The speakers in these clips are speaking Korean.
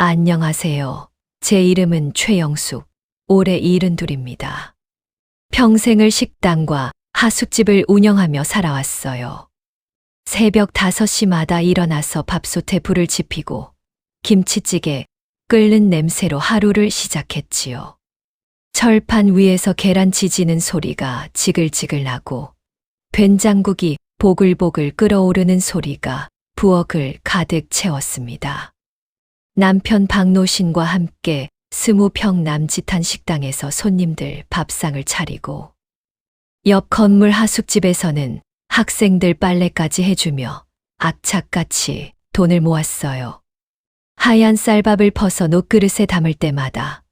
안녕하세요. 제 이름은 최영숙. 올해 72입니다. 평생을 식당과 하숙집을 운영하며 살아왔어요. 새벽 5시마다 일어나서 밥솥에 불을 지피고 김치찌개 끓는 냄새로 하루를 시작했지요. 철판 위에서 계란 지지는 소리가 지글지글 나고 된장국이 보글보글 끓어오르는 소리가 부엌을 가득 채웠습니다. 남편 박노신과 함께 20평 남짓한 식당에서 손님들 밥상을 차리고 옆 건물 하숙집에서는 학생들 빨래까지 해주며 악착같이 돈을 모았어요. 하얀 쌀밥을 퍼서 녹그릇에 담을 때마다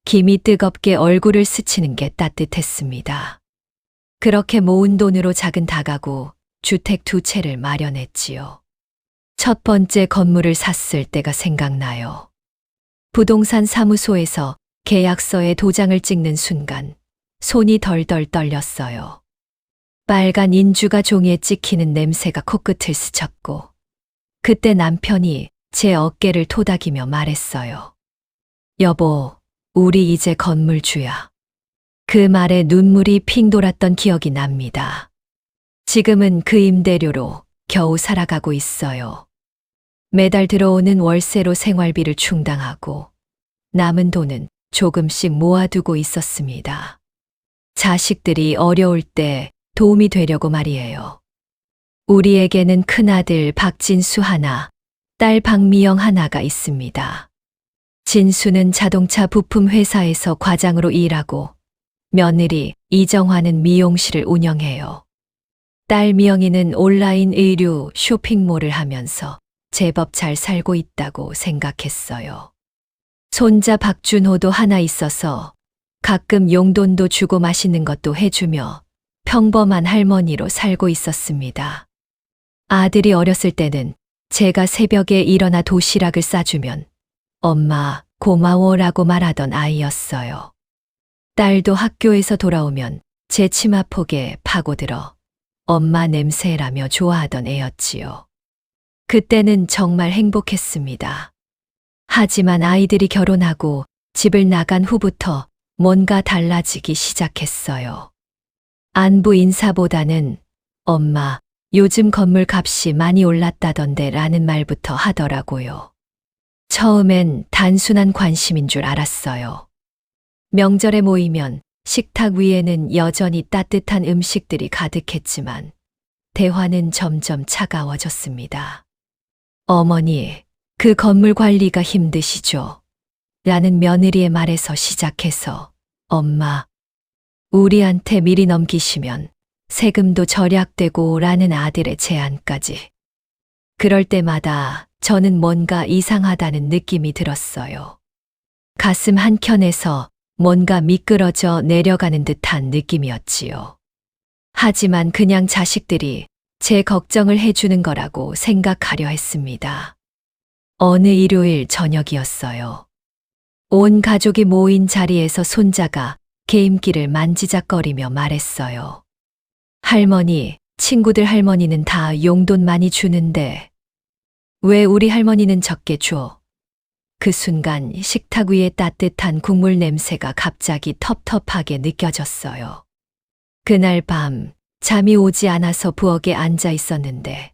김이 뜨겁게 얼굴을 스치는 게 따뜻했습니다. 그렇게 모은 돈으로 작은 다가구 주택 2채를 마련했지요. 첫 번째 건물을 샀을 때가 생각나요. 부동산 사무소에서 계약서에 도장을 찍는 순간 손이 덜덜 떨렸어요. 빨간 인주가 종이에 찍히는 냄새가 코끝을 스쳤고 그때 남편이 제 어깨를 토닥이며 말했어요. 여보, 우리 이제 건물주야. 그 말에 눈물이 핑 돌았던 기억이 납니다. 지금은 그 임대료로 겨우 살아가고 있어요. 매달 들어오는 월세로 생활비를 충당하고 남은 돈은 조금씩 모아두고 있었습니다. 자식들이 어려울 때 도움이 되려고 말이에요. 우리에게는 큰아들 박진수 하나, 딸 박미영 하나가 있습니다. 진수는 자동차 부품 회사에서 과장으로 일하고 며느리 이정화는 미용실을 운영해요. 딸 미영이는 온라인 의류 쇼핑몰을 하면서 제법 잘 살고 있다고 생각했어요. 손자 박준호도 하나 있어서 가끔 용돈도 주고 맛있는 것도 해주며 평범한 할머니로 살고 있었습니다. 아들이 어렸을 때는 제가 새벽에 일어나 도시락을 싸주면 엄마 고마워라고 말하던 아이였어요. 딸도 학교에서 돌아오면 제 치마폭에 파고들어 엄마 냄새라며 좋아하던 애였지요. 그때는 정말 행복했습니다. 하지만 아이들이 결혼하고 집을 나간 후부터 뭔가 달라지기 시작했어요. 안부 인사보다는 엄마, 요즘 건물 값이 많이 올랐다던데 라는 말부터 하더라고요. 처음엔 단순한 관심인 줄 알았어요. 명절에 모이면 식탁 위에는 여전히 따뜻한 음식들이 가득했지만 대화는 점점 차가워졌습니다. 어머니, 그 건물 관리가 힘드시죠? 라는 며느리의 말에서 시작해서 엄마, 우리한테 미리 넘기시면 세금도 절약되고 라는 아들의 제안까지. 그럴 때마다 저는 뭔가 이상하다는 느낌이 들었어요. 가슴 한켠에서 뭔가 미끄러져 내려가는 듯한 느낌이었지요. 하지만 그냥 자식들이 제 걱정을 해주는 거라고 생각하려 했습니다. 어느 일요일 저녁이었어요. 온 가족이 모인 자리에서 손자가 게임기를 만지작거리며 말했어요. 할머니, 친구들 할머니는 다 용돈 많이 주는데 왜 우리 할머니는 적게 줘? 그 순간 식탁 위에 따뜻한 국물 냄새가 갑자기 텁텁하게 느껴졌어요. 그날 밤 잠이 오지 않아서 부엌에 앉아 있었는데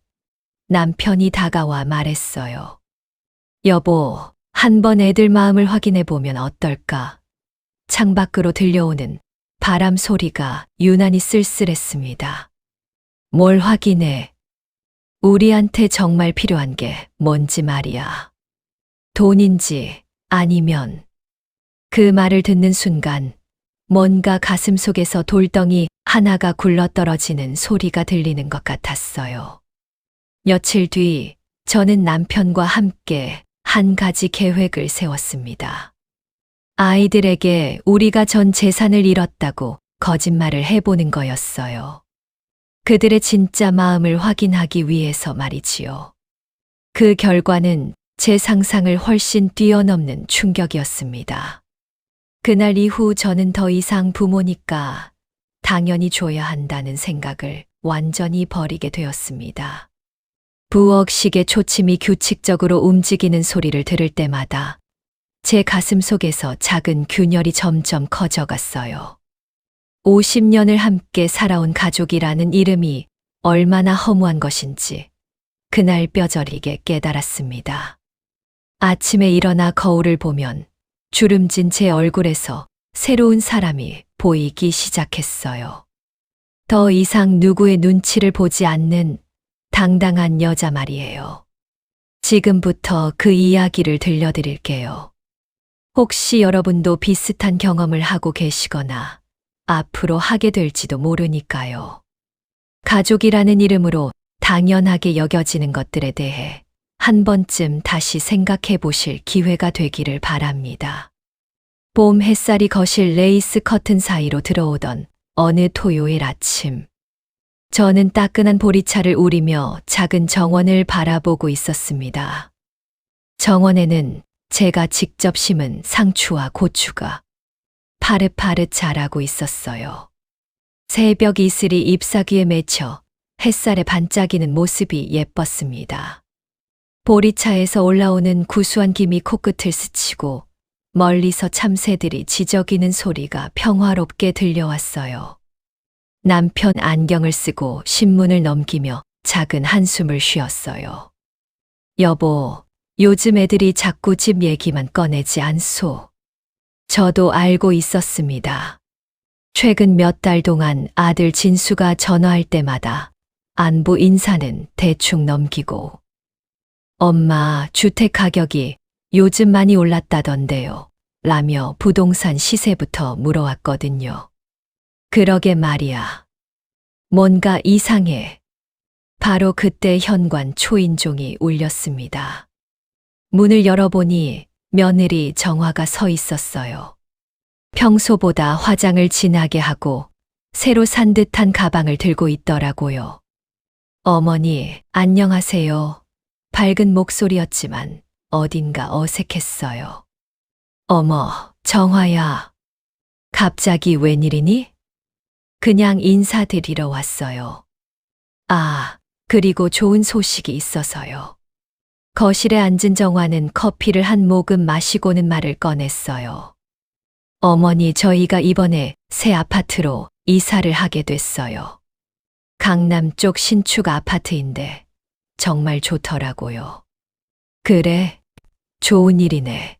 남편이 다가와 말했어요. 여보, 한번 애들 마음을 확인해 보면 어떨까? 창밖으로 들려오는 바람 소리가 유난히 쓸쓸했습니다. 뭘 확인해? 우리한테 정말 필요한 게 뭔지 말이야. 돈인지 아니면. 그 말을 듣는 순간 뭔가 가슴속에서 돌덩이 하나가 굴러떨어지는 소리가 들리는 것 같았어요. 며칠 뒤 저는 남편과 함께 한 가지 계획을 세웠습니다. 아이들에게 우리가 전 재산을 잃었다고 거짓말을 해보는 거였어요. 그들의 진짜 마음을 확인하기 위해서 말이지요. 그 결과는 제 상상을 훨씬 뛰어넘는 충격이었습니다. 그날 이후 저는 더 이상 부모니까 당연히 줘야 한다는 생각을 완전히 버리게 되었습니다. 부엌식의 초침이 규칙적으로 움직이는 소리를 들을 때마다 제 가슴 속에서 작은 균열이 점점 커져갔어요. 50년을 함께 살아온 가족이라는 이름이 얼마나 허무한 것인지 그날 뼈저리게 깨달았습니다. 아침에 일어나 거울을 보면 주름진 제 얼굴에서 새로운 사람이 보이기 시작했어요. 더 이상 누구의 눈치를 보지 않는 당당한 여자 말이에요. 지금부터 그 이야기를 들려드릴게요. 혹시 여러분도 비슷한 경험을 하고 계시거나 앞으로 하게 될지도 모르니까요. 가족이라는 이름으로 당연하게 여겨지는 것들에 대해 한 번쯤 다시 생각해 보실 기회가 되기를 바랍니다. 봄 햇살이 거실 레이스 커튼 사이로 들어오던 어느 토요일 아침. 저는 따끈한 보리차를 우리며 작은 정원을 바라보고 있었습니다. 정원에는 제가 직접 심은 상추와 고추가 파릇파릇 자라고 있었어요. 새벽 이슬이 잎사귀에 맺혀 햇살에 반짝이는 모습이 예뻤습니다. 보리차에서 올라오는 구수한 김이 코끝을 스치고 멀리서 참새들이 지저귀는 소리가 평화롭게 들려왔어요. 남편 안경을 쓰고 신문을 넘기며 작은 한숨을 쉬었어요. 여보, 요즘 애들이 자꾸 집 얘기만 꺼내지 않소. 저도 알고 있었습니다. 최근 몇 달 동안 아들 진수가 전화할 때마다 안부 인사는 대충 넘기고 엄마, 주택 가격이 요즘 많이 올랐다던데요. 라며 부동산 시세부터 물어왔거든요. 그러게 말이야. 뭔가 이상해. 바로 그때 현관 초인종이 울렸습니다. 문을 열어보니 며느리 정화가 서 있었어요. 평소보다 화장을 진하게 하고 새로 산 듯한 가방을 들고 있더라고요. 어머니, 안녕하세요. 밝은 목소리였지만 어딘가 어색했어요. 어머, 정화야. 갑자기 웬일이니? 그냥 인사드리러 왔어요. 아, 그리고 좋은 소식이 있어서요. 거실에 앉은 정화는 커피를 한 모금 마시고는 말을 꺼냈어요. 어머니, 저희가 이번에 새 아파트로 이사를 하게 됐어요. 강남 쪽 신축 아파트인데 정말 좋더라고요. 그래, 좋은 일이네.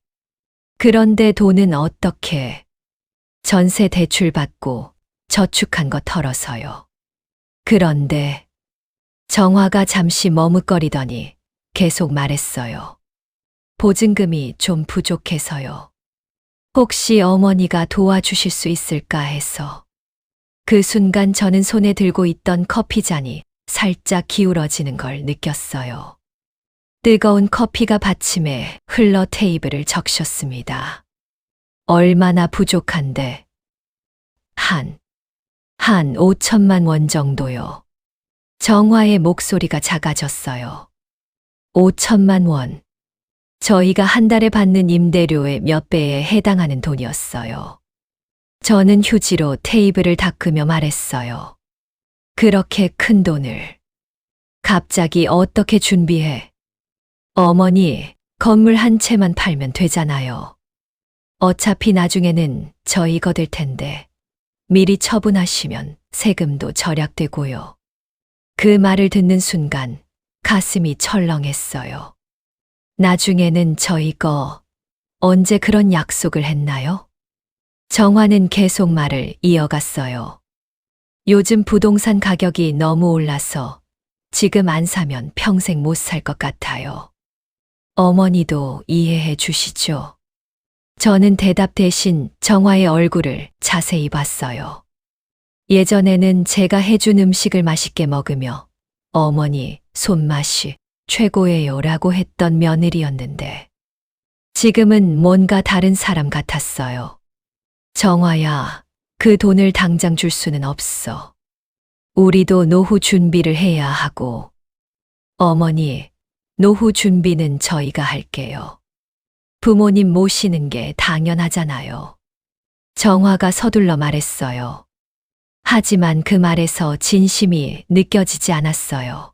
그런데 돈은 어떻게? 전세 대출 받고 저축한 거 털어서요. 그런데 정화가 잠시 머뭇거리더니 계속 말했어요. 보증금이 좀 부족해서요. 혹시 어머니가 도와주실 수 있을까 해서. 그 순간 저는 손에 들고 있던 커피잔이 살짝 기울어지는 걸 느꼈어요. 뜨거운 커피가 받침에 흘러 테이블을 적셨습니다. 얼마나 부족한데? 한 5천만 원 정도요. 정화의 목소리가 작아졌어요. 5천만 원. 저희가 한 달에 받는 임대료의 몇 배에 해당하는 돈이었어요. 저는 휴지로 테이블을 닦으며 말했어요. 그렇게 큰 돈을. 갑자기 어떻게 준비해? 어머니, 건물 한 채만 팔면 되잖아요. 어차피 나중에는 저희 거 될 텐데 미리 처분하시면 세금도 절약되고요. 그 말을 듣는 순간 가슴이 철렁했어요. 나중에는 저희 거 언제 그런 약속을 했나요? 정화는 계속 말을 이어갔어요. 요즘 부동산 가격이 너무 올라서 지금 안 사면 평생 못 살 것 같아요. 어머니도 이해해 주시죠? 저는 대답 대신 정화의 얼굴을 자세히 봤어요. 예전에는 제가 해준 음식을 맛있게 먹으며 어머니 손맛이 최고예요 라고 했던 며느리였는데 지금은 뭔가 다른 사람 같았어요. 정화야, 그 돈을 당장 줄 수는 없어. 우리도 노후 준비를 해야 하고. 어머니, 노후 준비는 저희가 할게요. 부모님 모시는 게 당연하잖아요. 정화가 서둘러 말했어요. 하지만 그 말에서 진심이 느껴지지 않았어요.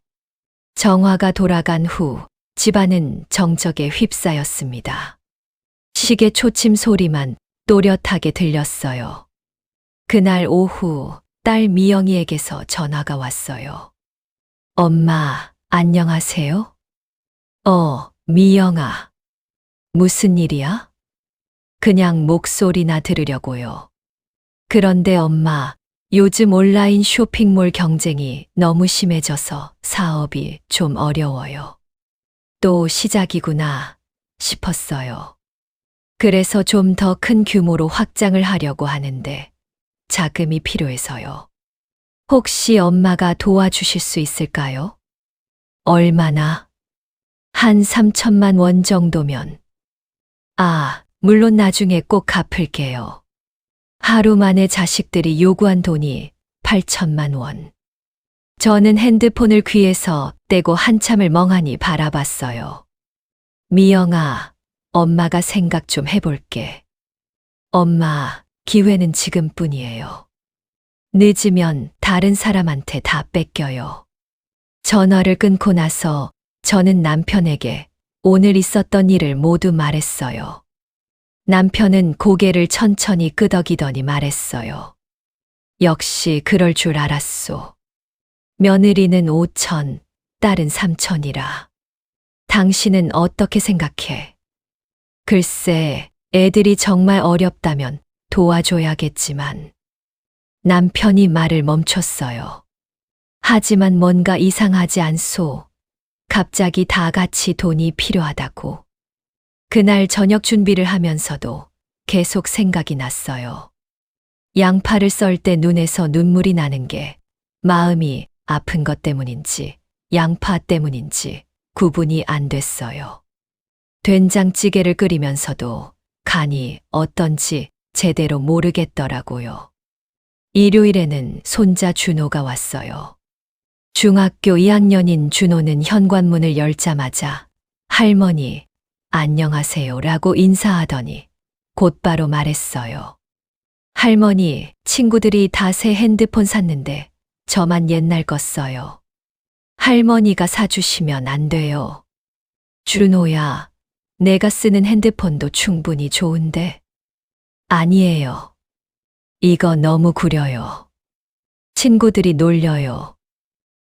정화가 돌아간 후 집안은 정적에 휩싸였습니다. 시계 초침 소리만 또렷하게 들렸어요. 그날 오후 딸 미영이에게서 전화가 왔어요. 엄마, 안녕하세요? 미영아. 무슨 일이야? 그냥 목소리나 들으려고요. 그런데 엄마, 요즘 온라인 쇼핑몰 경쟁이 너무 심해져서 사업이 좀 어려워요. 또 시작이구나 싶었어요. 그래서 좀 더 큰 규모로 확장을 하려고 하는데 자금이 필요해서요. 혹시 엄마가 도와주실 수 있을까요? 얼마나? 한 3천만 원 정도면. 물론 나중에 꼭 갚을게요. 하루 만에 자식들이 요구한 돈이 8천만 원. 저는 핸드폰을 귀에서 떼고 한참을 멍하니 바라봤어요. 미영아, 엄마가 생각 좀 해볼게. 엄마, 기회는 지금뿐이에요. 늦으면 다른 사람한테 다 뺏겨요. 전화를 끊고 나서 저는 남편에게 오늘 있었던 일을 모두 말했어요. 남편은 고개를 천천히 끄덕이더니 말했어요. 역시 그럴 줄 알았소. 며느리는 5천, 딸은 3천이라. 당신은 어떻게 생각해? 글쎄, 애들이 정말 어렵다면 도와줘야겠지만. 남편이 말을 멈췄어요. 하지만 뭔가 이상하지 않소. 갑자기 다 같이 돈이 필요하다고. 그날 저녁 준비를 하면서도 계속 생각이 났어요. 양파를 썰 때 눈에서 눈물이 나는 게 마음이 아픈 것 때문인지 양파 때문인지 구분이 안 됐어요. 된장찌개를 끓이면서도 간이 어떤지 제대로 모르겠더라고요. 일요일에는 손자 준호가 왔어요. 중학교 2학년인 준호는 현관문을 열자마자 할머니, 안녕하세요 라고 인사하더니 곧바로 말했어요. 할머니, 친구들이 다 새 핸드폰 샀는데 저만 옛날 거 써요. 할머니가 사주시면 안 돼요. 준호야, 내가 쓰는 핸드폰도 충분히 좋은데. 아니에요. 이거 너무 구려요. 친구들이 놀려요.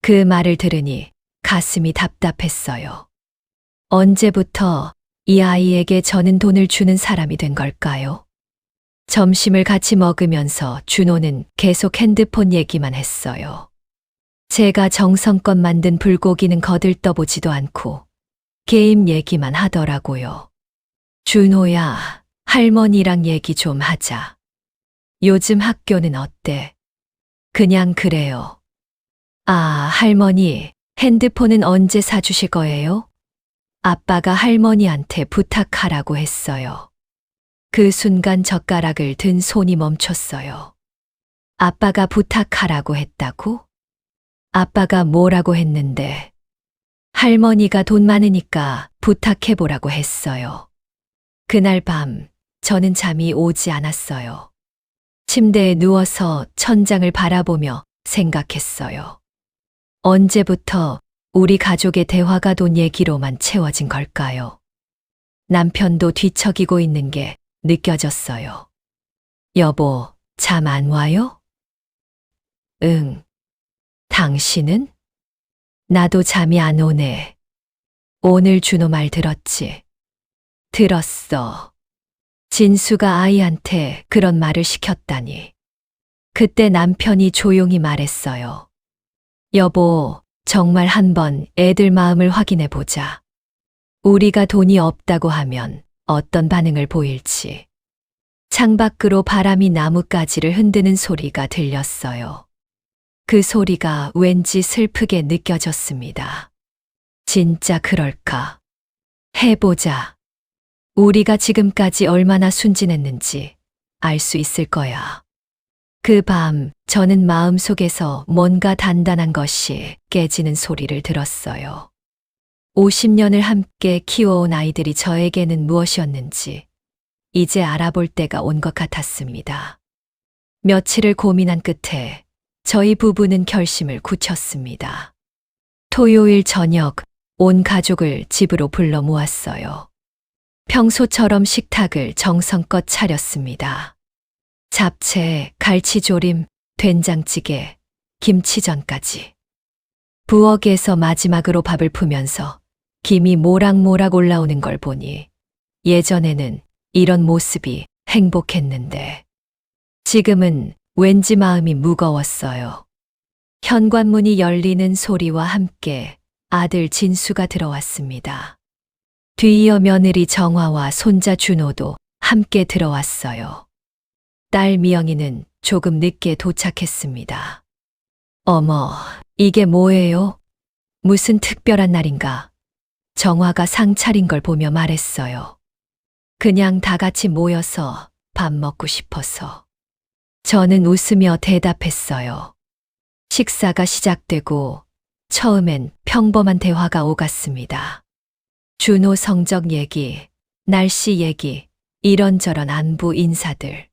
그 말을 들으니 가슴이 답답했어요. 언제부터 이 아이에게 저는 돈을 주는 사람이 된 걸까요? 점심을 같이 먹으면서 준호는 계속 핸드폰 얘기만 했어요. 제가 정성껏 만든 불고기는 거들떠보지도 않고 게임 얘기만 하더라고요. 준호야, 할머니랑 얘기 좀 하자. 요즘 학교는 어때? 그냥 그래요. 할머니, 핸드폰은 언제 사주실 거예요? 아빠가 할머니한테 부탁하라고 했어요. 그 순간 젓가락을 든 손이 멈췄어요. 아빠가 부탁하라고 했다고? 아빠가 뭐라고 했는데? 할머니가 돈 많으니까 부탁해보라고 했어요. 그날 밤, 저는 잠이 오지 않았어요. 침대에 누워서 천장을 바라보며 생각했어요. 언제부터 우리 가족의 대화가 돈 얘기로만 채워진 걸까요? 남편도 뒤척이고 있는 게 느껴졌어요. 여보, 잠 안 와요? 응. 당신은? 나도 잠이 안 오네. 오늘 준호 말 들었지? 들었어. 진수가 아이한테 그런 말을 시켰다니. 그때 남편이 조용히 말했어요. 여보, 정말 한번 애들 마음을 확인해 보자. 우리가 돈이 없다고 하면 어떤 반응을 보일지. 창밖으로 바람이 나뭇가지를 흔드는 소리가 들렸어요. 그 소리가 왠지 슬프게 느껴졌습니다. 진짜 그럴까? 해보자. 우리가 지금까지 얼마나 순진했는지 알 수 있을 거야. 그 밤 저는 마음속에서 뭔가 단단한 것이 깨지는 소리를 들었어요. 50년을 함께 키워온 아이들이 저에게는 무엇이었는지 이제 알아볼 때가 온 것 같았습니다. 며칠을 고민한 끝에 저희 부부는 결심을 굳혔습니다. 토요일 저녁 온 가족을 집으로 불러 모았어요. 평소처럼 식탁을 정성껏 차렸습니다. 잡채, 갈치조림, 된장찌개, 김치전까지. 부엌에서 마지막으로 밥을 푸면서 김이 모락모락 올라오는 걸 보니 예전에는 이런 모습이 행복했는데 지금은 왠지 마음이 무거웠어요. 현관문이 열리는 소리와 함께 아들 진수가 들어왔습니다. 뒤이어 며느리 정화와 손자 준호도 함께 들어왔어요. 딸 미영이는 조금 늦게 도착했습니다. 어머, 이게 뭐예요? 무슨 특별한 날인가? 정화가 상 차린 걸 보며 말했어요. 그냥 다 같이 모여서 밥 먹고 싶어서. 저는 웃으며 대답했어요. 식사가 시작되고 처음엔 평범한 대화가 오갔습니다. 준호 성적 얘기, 날씨 얘기, 이런저런 안부 인사들.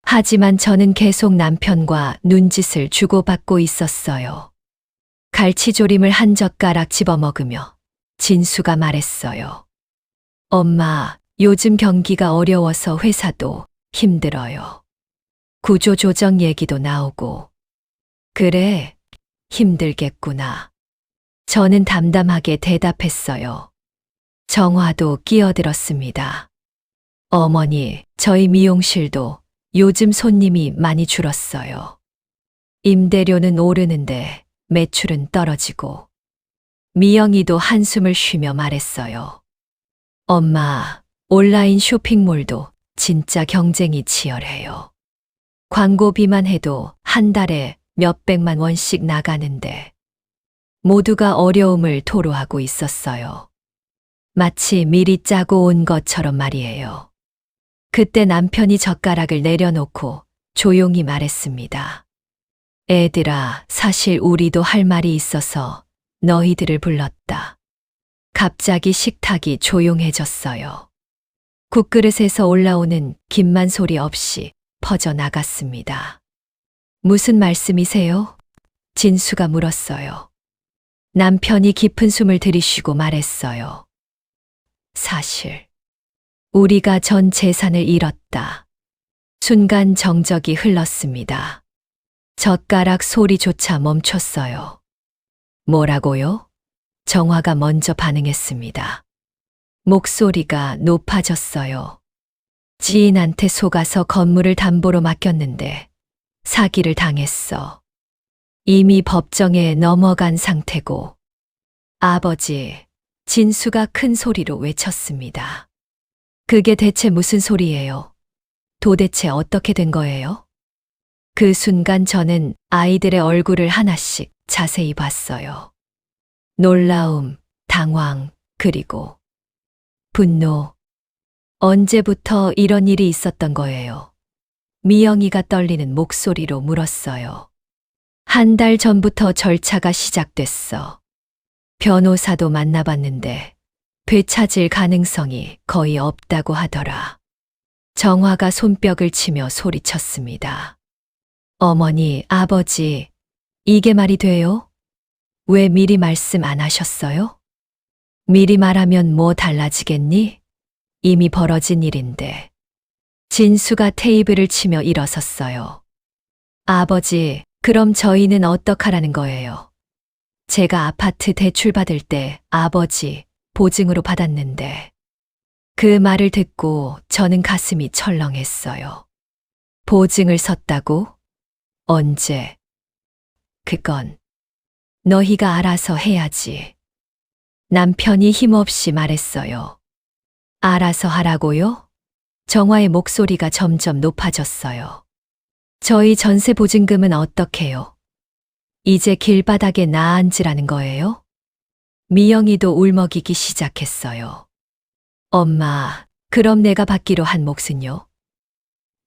하지만 저는 계속 남편과 눈짓을 주고받고 있었어요. 갈치조림을 한 젓가락 집어먹으며 진수가 말했어요. 엄마, 요즘 경기가 어려워서 회사도 힘들어요. 구조조정 얘기도 나오고. 그래, 힘들겠구나. 저는 담담하게 대답했어요. 정화도 끼어들었습니다. 어머니, 저희 미용실도 요즘 손님이 많이 줄었어요. 임대료는 오르는데 매출은 떨어지고. 미영이도 한숨을 쉬며 말했어요. 엄마, 온라인 쇼핑몰도 진짜 경쟁이 치열해요. 광고비만 해도 한 달에 몇백만 원씩 나가는데 모두가 어려움을 토로하고 있었어요. 마치 미리 짜고 온 것처럼 말이에요. 그때 남편이 젓가락을 내려놓고 조용히 말했습니다. 애들아, 사실 우리도 할 말이 있어서 너희들을 불렀다. 갑자기 식탁이 조용해졌어요. 국그릇에서 올라오는 김만 소리 없이 퍼져나갔습니다. 무슨 말씀이세요? 진수가 물었어요. 남편이 깊은 숨을 들이쉬고 말했어요. 사실 우리가 전 재산을 잃었다. 순간 정적이 흘렀습니다. 젓가락 소리조차 멈췄어요. 뭐라고요? 정화가 먼저 반응했습니다. 목소리가 높아졌어요. 지인한테 속아서 건물을 담보로 맡겼는데 사기를 당했어. 이미 법정에 넘어간 상태고. 아버지, 진수가 큰 소리로 외쳤습니다. 그게 대체 무슨 소리예요? 도대체 어떻게 된 거예요? 그 순간 저는 아이들의 얼굴을 하나씩 자세히 봤어요. 놀라움, 당황, 그리고 분노. 언제부터 이런 일이 있었던 거예요? 미영이가 떨리는 목소리로 물었어요. 한 달 전부터 절차가 시작됐어. 변호사도 만나봤는데 되찾을 가능성이 거의 없다고 하더라. 정화가 손뼉을 치며 소리쳤습니다. 어머니, 아버지, 이게 말이 돼요? 왜 미리 말씀 안 하셨어요? 미리 말하면 뭐 달라지겠니? 이미 벌어진 일인데. 진수가 테이블을 치며 일어섰어요. 아버지, 그럼 저희는 어떡하라는 거예요? 제가 아파트 대출 받을 때 아버지 보증으로 받았는데. 그 말을 듣고 저는 가슴이 철렁했어요. 보증을 섰다고? 언제? 그건 너희가 알아서 해야지. 남편이 힘없이 말했어요. 알아서 하라고요? 정화의 목소리가 점점 높아졌어요. 저희 전세 보증금은 어떡해요? 이제 길바닥에 나앉으라는 거예요? 미영이도 울먹이기 시작했어요. 엄마, 그럼 내가 받기로 한 몫은요?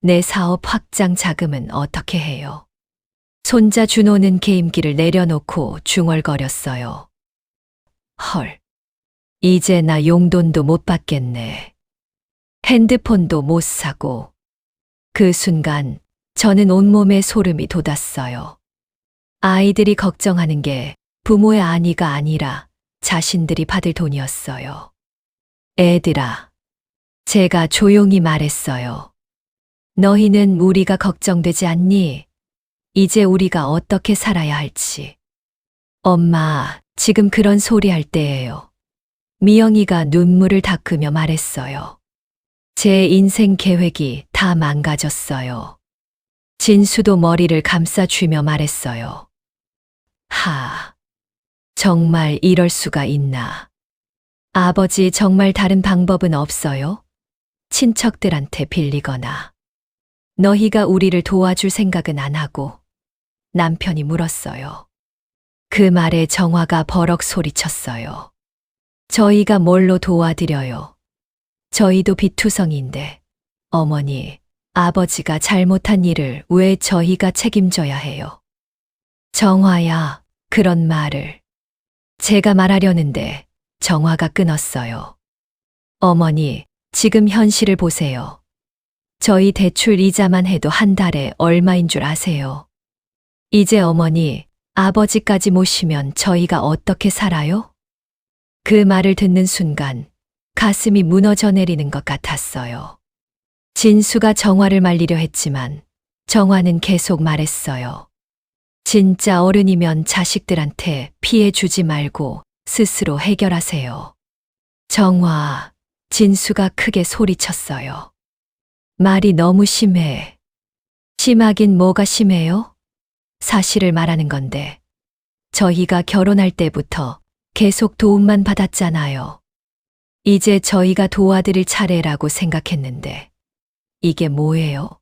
내 사업 확장 자금은 어떻게 해요? 손자 준호는 게임기를 내려놓고 중얼거렸어요. 헐, 이제 나 용돈도 못 받겠네. 핸드폰도 못 사고. 그 순간 저는 온몸에 소름이 돋았어요. 아이들이 걱정하는 게 부모의 안위가 아니라 자신들이 받을 돈이었어요. 애들아, 제가 조용히 말했어요. 너희는 우리가 걱정되지 않니? 이제 우리가 어떻게 살아야 할지. 엄마, 지금 그런 소리 할 때예요. 미영이가 눈물을 닦으며 말했어요. 제 인생 계획이 다 망가졌어요. 진수도 머리를 감싸쥐며 말했어요. 정말 이럴 수가 있나. 아버지, 정말 다른 방법은 없어요? 친척들한테 빌리거나. 너희가 우리를 도와줄 생각은 안 하고. 남편이 물었어요. 그 말에 정화가 버럭 소리쳤어요. 저희가 뭘로 도와드려요? 저희도 비투성인데. 어머니, 아버지가 잘못한 일을 왜 저희가 책임져야 해요? 정화야, 그런 말을. 제가 말하려는데 정화가 끊었어요. 어머니, 지금 현실을 보세요. 저희 대출 이자만 해도 한 달에 얼마인 줄 아세요? 이제 어머니, 아버지까지 모시면 저희가 어떻게 살아요? 그 말을 듣는 순간 가슴이 무너져 내리는 것 같았어요. 진수가 정화를 말리려 했지만 정화는 계속 말했어요. 진짜 어른이면 자식들한테 피해 주지 말고 스스로 해결하세요. 정화, 진수가 크게 소리쳤어요. 말이 너무 심해. 심하긴 뭐가 심해요? 사실을 말하는 건데. 저희가 결혼할 때부터 계속 도움만 받았잖아요. 이제 저희가 도와드릴 차례라고 생각했는데. 이게 뭐예요?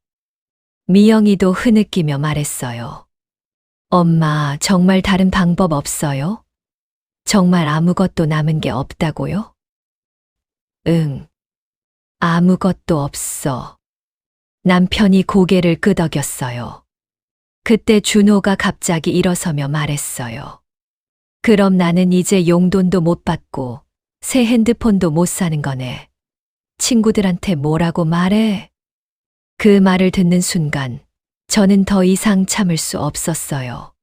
미영이도 흐느끼며 말했어요. 엄마, 정말 다른 방법 없어요? 정말 아무것도 남은 게 없다고요? 응. 아무것도 없어. 남편이 고개를 끄덕였어요. 그때 준호가 갑자기 일어서며 말했어요. 그럼 나는 이제 용돈도 못 받고 새 핸드폰도 못 사는 거네. 친구들한테 뭐라고 말해? 그 말을 듣는 순간 저는 더 이상 참을 수 없었어요.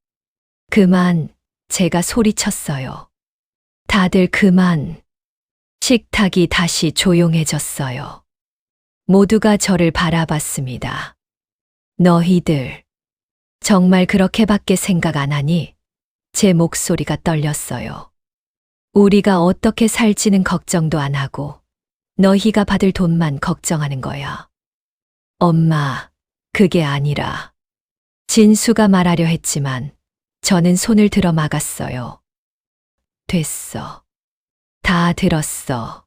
그만, 제가 소리쳤어요. 다들 그만. 식탁이 다시 조용해졌어요. 모두가 저를 바라봤습니다. 너희들, 정말 그렇게밖에 생각 안 하니? 제 목소리가 떨렸어요. 우리가 어떻게 살지는 걱정도 안 하고 너희가 받을 돈만 걱정하는 거야. 엄마, 그게 아니라. 진수가 말하려 했지만 저는 손을 들어 막았어요. 됐어. 다 들었어.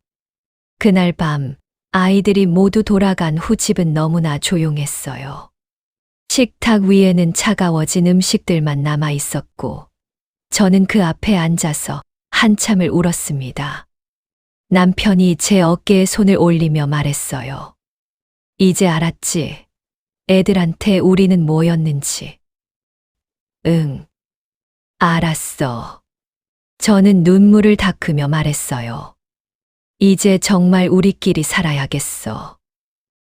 그날 밤 아이들이 모두 돌아간 후 집은 너무나 조용했어요. 식탁 위에는 차가워진 음식들만 남아 있었고 저는 그 앞에 앉아서 한참을 울었습니다. 남편이 제 어깨에 손을 올리며 말했어요. 이제 알았지? 애들한테 우리는 뭐였는지. 응. 알았어. 저는 눈물을 닦으며 말했어요. 이제 정말 우리끼리 살아야겠어.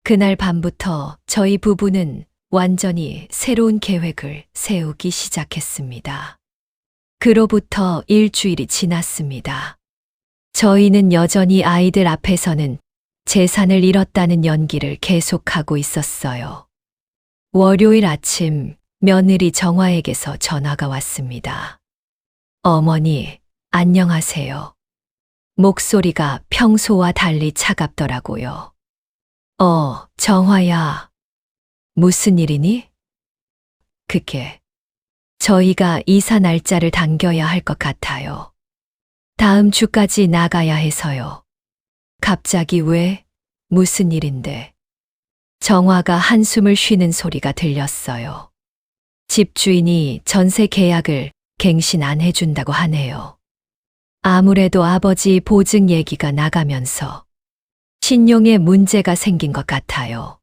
그날 밤부터 저희 부부는 완전히 새로운 계획을 세우기 시작했습니다. 그로부터 일주일이 지났습니다. 저희는 여전히 아이들 앞에서는 재산을 잃었다는 연기를 계속하고 있었어요. 월요일 아침 며느리 정화에게서 전화가 왔습니다. 어머니, 안녕하세요. 목소리가 평소와 달리 차갑더라고요. 정화야. 무슨 일이니? 그게 저희가 이사 날짜를 당겨야 할 것 같아요. 다음 주까지 나가야 해서요. 갑자기 왜? 무슨 일인데? 정화가 한숨을 쉬는 소리가 들렸어요. 집주인이 전세 계약을 갱신 안 해준다고 하네요. 아무래도 아버지 보증 얘기가 나가면서 신용에 문제가 생긴 것 같아요.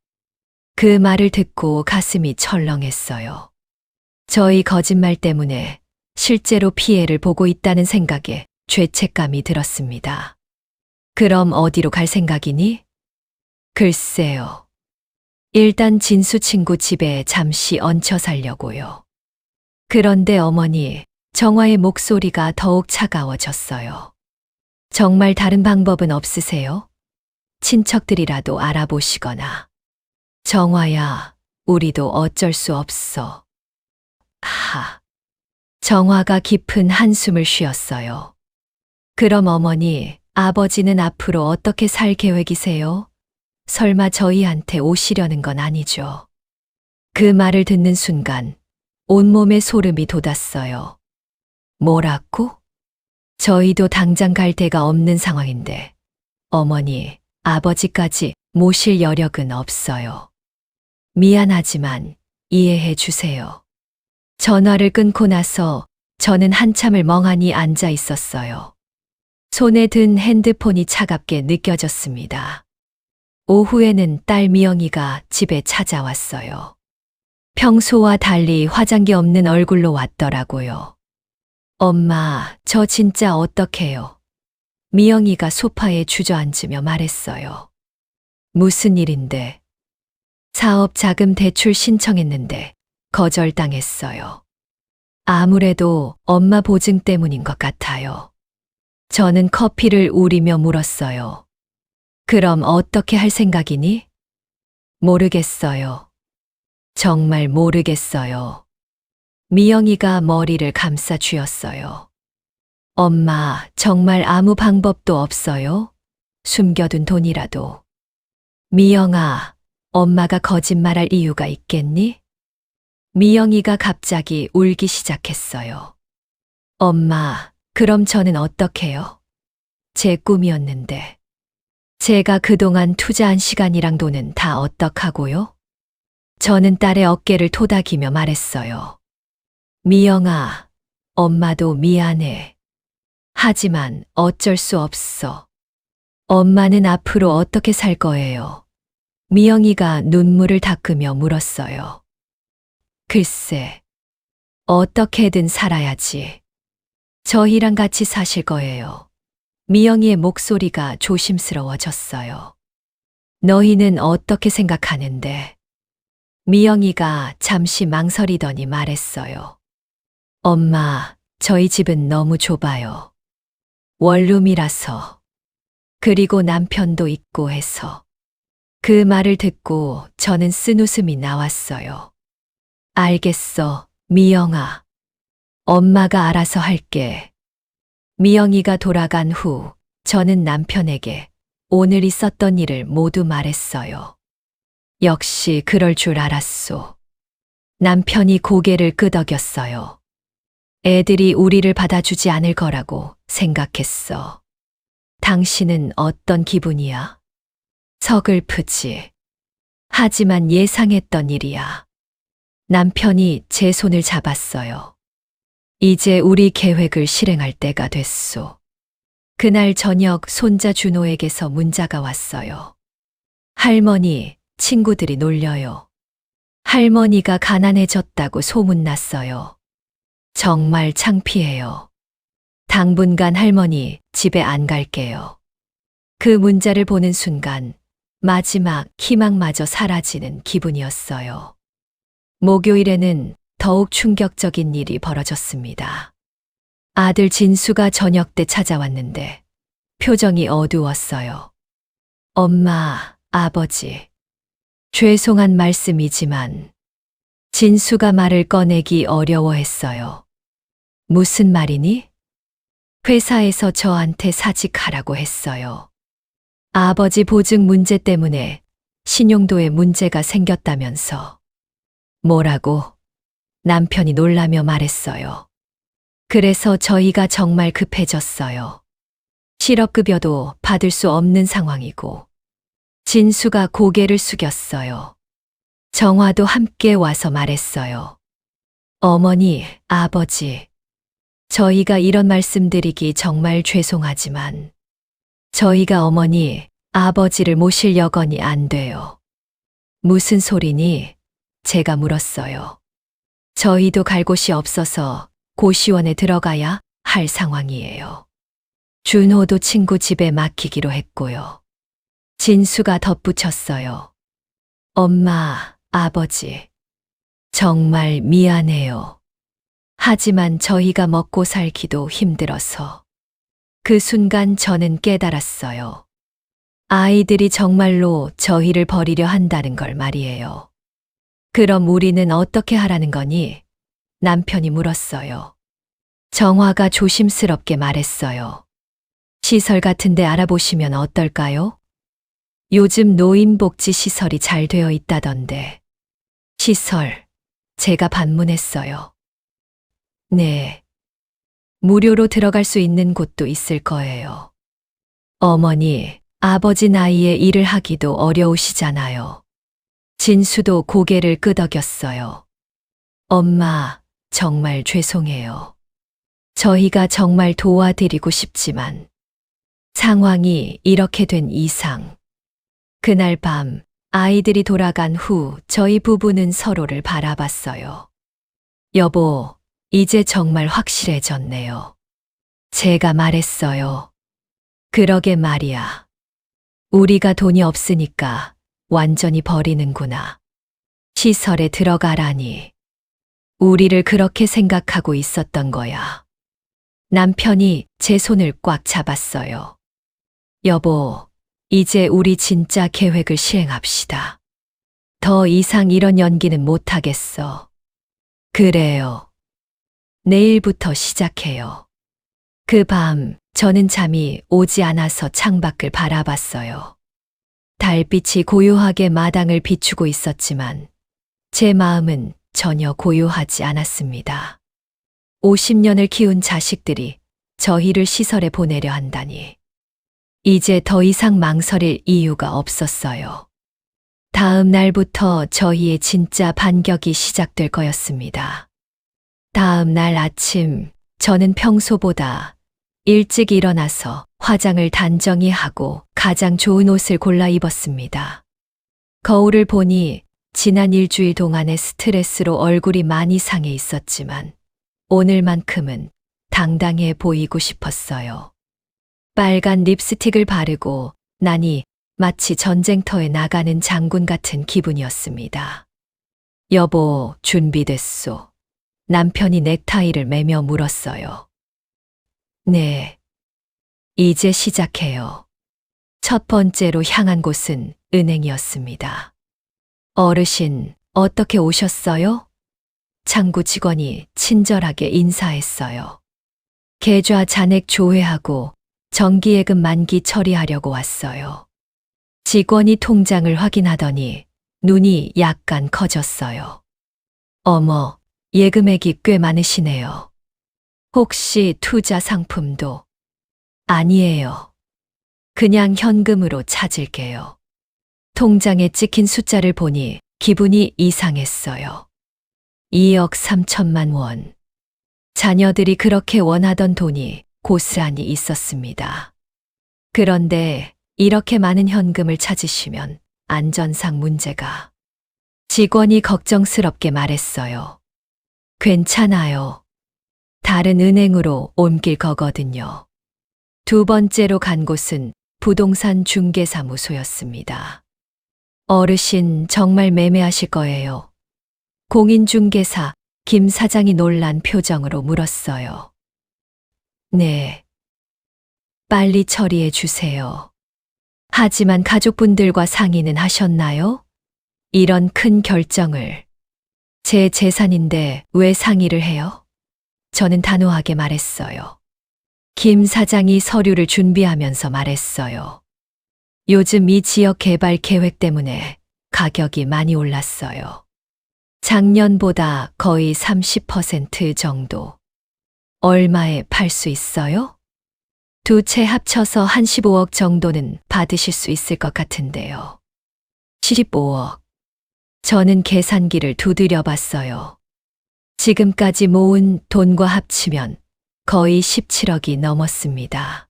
그 말을 듣고 가슴이 철렁했어요. 저희 거짓말 때문에 실제로 피해를 보고 있다는 생각에 죄책감이 들었습니다. 그럼 어디로 갈 생각이니? 글쎄요. 일단 진수 친구 집에 잠시 얹혀 살려고요. 그런데 어머니, 정화의 목소리가 더욱 차가워졌어요. 정말 다른 방법은 없으세요? 친척들이라도 알아보시거나. 정화야, 우리도 어쩔 수 없어. 정화가 깊은 한숨을 쉬었어요. 그럼 어머니, 아버지는 앞으로 어떻게 살 계획이세요? 설마 저희한테 오시려는 건 아니죠? 그 말을 듣는 순간 온몸에 소름이 돋았어요. 뭐라고? 저희도 당장 갈 데가 없는 상황인데 어머니, 아버지까지 모실 여력은 없어요. 미안하지만 이해해 주세요. 전화를 끊고 나서 저는 한참을 멍하니 앉아 있었어요. 손에 든 핸드폰이 차갑게 느껴졌습니다. 오후에는 딸 미영이가 집에 찾아왔어요. 평소와 달리 화장기 없는 얼굴로 왔더라고요. 엄마, 저 진짜 어떡해요? 미영이가 소파에 주저앉으며 말했어요. 무슨 일인데? 사업 자금 대출 신청했는데 거절당했어요. 아무래도 엄마 보증 때문인 것 같아요. 저는 커피를 우리며 물었어요. 그럼 어떻게 할 생각이니? 모르겠어요. 정말 모르겠어요. 미영이가 머리를 감싸 쥐었어요. 엄마, 정말 아무 방법도 없어요? 숨겨둔 돈이라도. 미영아, 엄마가 거짓말할 이유가 있겠니? 미영이가 갑자기 울기 시작했어요. 엄마, 그럼 저는 어떡해요? 제 꿈이었는데. 제가 그동안 투자한 시간이랑 돈은 다 어떡하고요? 저는 딸의 어깨를 토닥이며 말했어요. 미영아, 엄마도 미안해. 하지만 어쩔 수 없어. 엄마는 앞으로 어떻게 살 거예요? 미영이가 눈물을 닦으며 물었어요. 글쎄, 어떻게든 살아야지. 저희랑 같이 사실 거예요. 미영이의 목소리가 조심스러워졌어요. 너희는 어떻게 생각하는데? 미영이가 잠시 망설이더니 말했어요. 엄마, 저희 집은 너무 좁아요. 원룸이라서. 그리고 남편도 있고 해서. 그 말을 듣고 저는 쓴웃음이 나왔어요. 알겠어, 미영아. 엄마가 알아서 할게. 미영이가 돌아간 후 저는 남편에게 오늘 있었던 일을 모두 말했어요. 역시 그럴 줄 알았소. 남편이 고개를 끄덕였어요. 애들이 우리를 받아주지 않을 거라고 생각했어. 당신은 어떤 기분이야? 서글프지. 하지만 예상했던 일이야. 남편이 제 손을 잡았어요. 이제 우리 계획을 실행할 때가 됐소. 그날 저녁 손자 준호에게서 문자가 왔어요. 할머니, 친구들이 놀려요. 할머니가 가난해졌다고 소문났어요. 정말 창피해요. 당분간 할머니 집에 안 갈게요. 그 문자를 보는 순간 마지막 희망마저 사라지는 기분이었어요. 목요일에는 더욱 충격적인 일이 벌어졌습니다. 아들 진수가 저녁 때 찾아왔는데 표정이 어두웠어요. 엄마, 아버지, 죄송한 말씀이지만 진수가 말을 꺼내기 어려워했어요. 무슨 말이니? 회사에서 저한테 사직하라고 했어요. 아버지 보증 문제 때문에 신용도에 문제가 생겼다면서. 뭐라고? 남편이 놀라며 말했어요. 그래서 저희가 정말 급해졌어요. 실업급여도 받을 수 없는 상황이고. 진수가 고개를 숙였어요. 정화도 함께 와서 말했어요. 어머니, 아버지, 저희가 이런 말씀드리기 정말 죄송하지만 저희가 어머니, 아버지를 모실 여건이 안 돼요. 무슨 소리니? 제가 물었어요. 저희도 갈 곳이 없어서 고시원에 들어가야 할 상황이에요. 준호도 친구 집에 맡기기로 했고요. 진수가 덧붙였어요. 엄마, 아버지, 정말 미안해요. 하지만 저희가 먹고 살기도 힘들어서. 그 순간 저는 깨달았어요. 아이들이 정말로 저희를 버리려 한다는 걸 말이에요. 그럼 우리는 어떻게 하라는 거니? 남편이 물었어요. 정화가 조심스럽게 말했어요. 시설 같은 데 알아보시면 어떨까요? 요즘 노인복지 시설이 잘 되어 있다던데. 시설, 제가 반문했어요. 네. 무료로 들어갈 수 있는 곳도 있을 거예요. 어머니, 아버지 나이에 일을 하기도 어려우시잖아요. 진수도 고개를 끄덕였어요. 엄마, 정말 죄송해요. 저희가 정말 도와드리고 싶지만 상황이 이렇게 된 이상. 그날 밤 아이들이 돌아간 후 저희 부부는 서로를 바라봤어요. 여보, 이제 정말 확실해졌네요. 제가 말했어요. 그러게 말이야. 우리가 돈이 없으니까 완전히 버리는구나. 시설에 들어가라니. 우리를 그렇게 생각하고 있었던 거야. 남편이 제 손을 꽉 잡았어요. 여보, 이제 우리 진짜 계획을 시행합시다. 더 이상 이런 연기는 못하겠어. 그래요. 내일부터 시작해요. 그 밤 저는 잠이 오지 않아서 창밖을 바라봤어요. 달빛이 고요하게 마당을 비추고 있었지만 제 마음은 전혀 고요하지 않았습니다. 50년을 키운 자식들이 저희를 시설에 보내려 한다니. 이제 더 이상 망설일 이유가 없었어요. 다음 날부터 저희의 진짜 반격이 시작될 거였습니다. 다음 날 아침, 저는 평소보다 일찍 일어나서 화장을 단정히 하고 가장 좋은 옷을 골라 입었습니다. 거울을 보니 지난 일주일 동안의 스트레스로 얼굴이 많이 상해 있었지만 오늘만큼은 당당해 보이고 싶었어요. 빨간 립스틱을 바르고 나니 마치 전쟁터에 나가는 장군 같은 기분이었습니다. 여보, 준비됐소? 남편이 넥타이를 매며 물었어요. 네. 이제 시작해요. 첫 번째로 향한 곳은 은행이었습니다. 어르신, 어떻게 오셨어요? 창구 직원이 친절하게 인사했어요. 계좌 잔액 조회하고 정기예금 만기 처리하려고 왔어요. 직원이 통장을 확인하더니 눈이 약간 커졌어요. 어머, 예금액이 꽤 많으시네요. 혹시 투자 상품도? 아니에요. 그냥 현금으로 찾을게요. 통장에 찍힌 숫자를 보니 기분이 이상했어요. 2억 3천만 원. 자녀들이 그렇게 원하던 돈이 고스란히 있었습니다. 그런데 이렇게 많은 현금을 찾으시면 안전상 문제가. 직원이 걱정스럽게 말했어요. 괜찮아요. 다른 은행으로 옮길 거거든요. 두 번째로 간 곳은 부동산 중개사무소였습니다. 어르신 정말 매매하실 거예요. 공인중개사 김 사장이 놀란 표정으로 물었어요. 네. 빨리 처리해 주세요. 하지만 가족분들과 상의는 하셨나요? 이런 큰 결정을. 제 재산인데 왜 상의를 해요? 저는 단호하게 말했어요. 김 사장이 서류를 준비하면서 말했어요. 요즘 이 지역 개발 계획 때문에 가격이 많이 올랐어요. 작년보다 거의 30% 정도. 얼마에 팔 수 있어요? 두 채 합쳐서 한 15억 정도는 받으실 수 있을 것 같은데요. 15억. 저는 계산기를 두드려 봤어요. 지금까지 모은 돈과 합치면 거의 17억이 넘었습니다.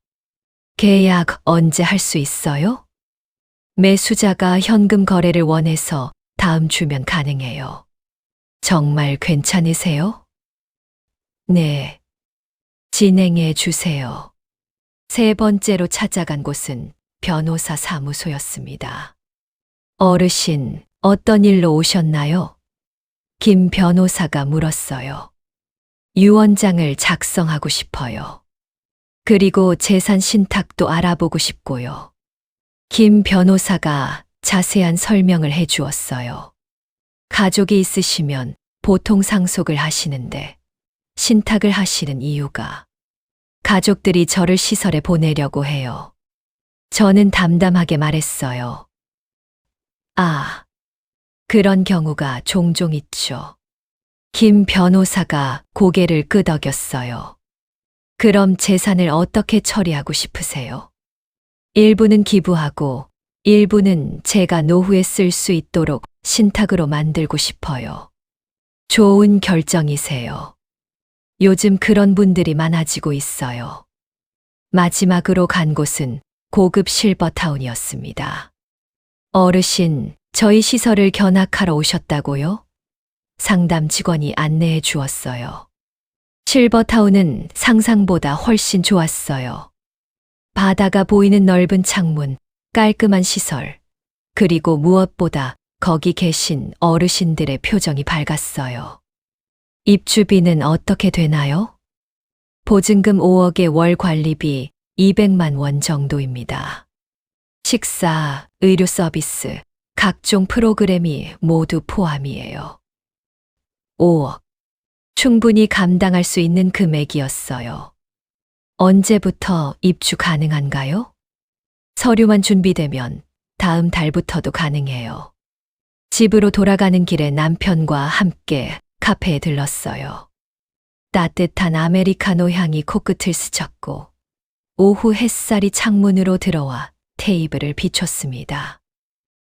계약 언제 할 수 있어요? 매수자가 현금 거래를 원해서 다음 주면 가능해요. 정말 괜찮으세요? 네. 진행해 주세요. 세 번째로 찾아간 곳은 변호사 사무소였습니다. 어르신, 어떤 일로 오셨나요? 김 변호사가 물었어요. 유언장을 작성하고 싶어요. 그리고 재산 신탁도 알아보고 싶고요. 김 변호사가 자세한 설명을 해 주었어요. 가족이 있으시면 보통 상속을 하시는데 신탁을 하시는 이유가 가족들이 저를 시설에 보내려고 해요. 저는 담담하게 말했어요. 아, 그런 경우가 종종 있죠. 김 변호사가 고개를 끄덕였어요. 그럼 재산을 어떻게 처리하고 싶으세요? 일부는 기부하고 일부는 제가 노후에 쓸 수 있도록 신탁으로 만들고 싶어요. 좋은 결정이세요. 요즘 그런 분들이 많아지고 있어요. 마지막으로 간 곳은 고급 실버타운이었습니다. 어르신, 저희 시설을 견학하러 오셨다고요? 상담 직원이 안내해 주었어요. 실버타운은 상상보다 훨씬 좋았어요. 바다가 보이는 넓은 창문, 깔끔한 시설, 그리고 무엇보다 거기 계신 어르신들의 표정이 밝았어요. 입주비는 어떻게 되나요? 보증금 5억에 월 관리비 200만 원 정도입니다. 식사, 의료 서비스, 각종 프로그램이 모두 포함이에요. 5억. 충분히 감당할 수 있는 금액이었어요. 언제부터 입주 가능한가요? 서류만 준비되면 다음 달부터도 가능해요. 집으로 돌아가는 길에 남편과 함께 카페에 들렀어요. 따뜻한 아메리카노 향이 코끝을 스쳤고 오후 햇살이 창문으로 들어와 테이블을 비췄습니다.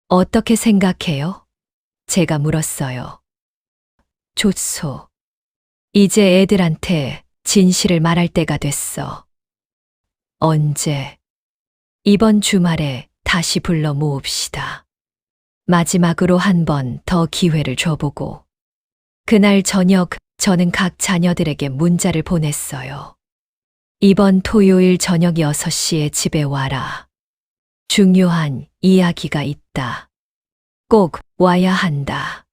어떻게 생각해요? 제가 물었어요. 좋소. 이제 애들한테 진실을 말할 때가 됐어. 언제? 이번 주말에 다시 불러 모읍시다. 마지막으로 한 번 더 기회를 줘보고. 그날 저녁 저는 각 자녀들에게 문자를 보냈어요. 이번 토요일 저녁 6시에 집에 와라. 중요한 이야기가 있다. 꼭 와야 한다.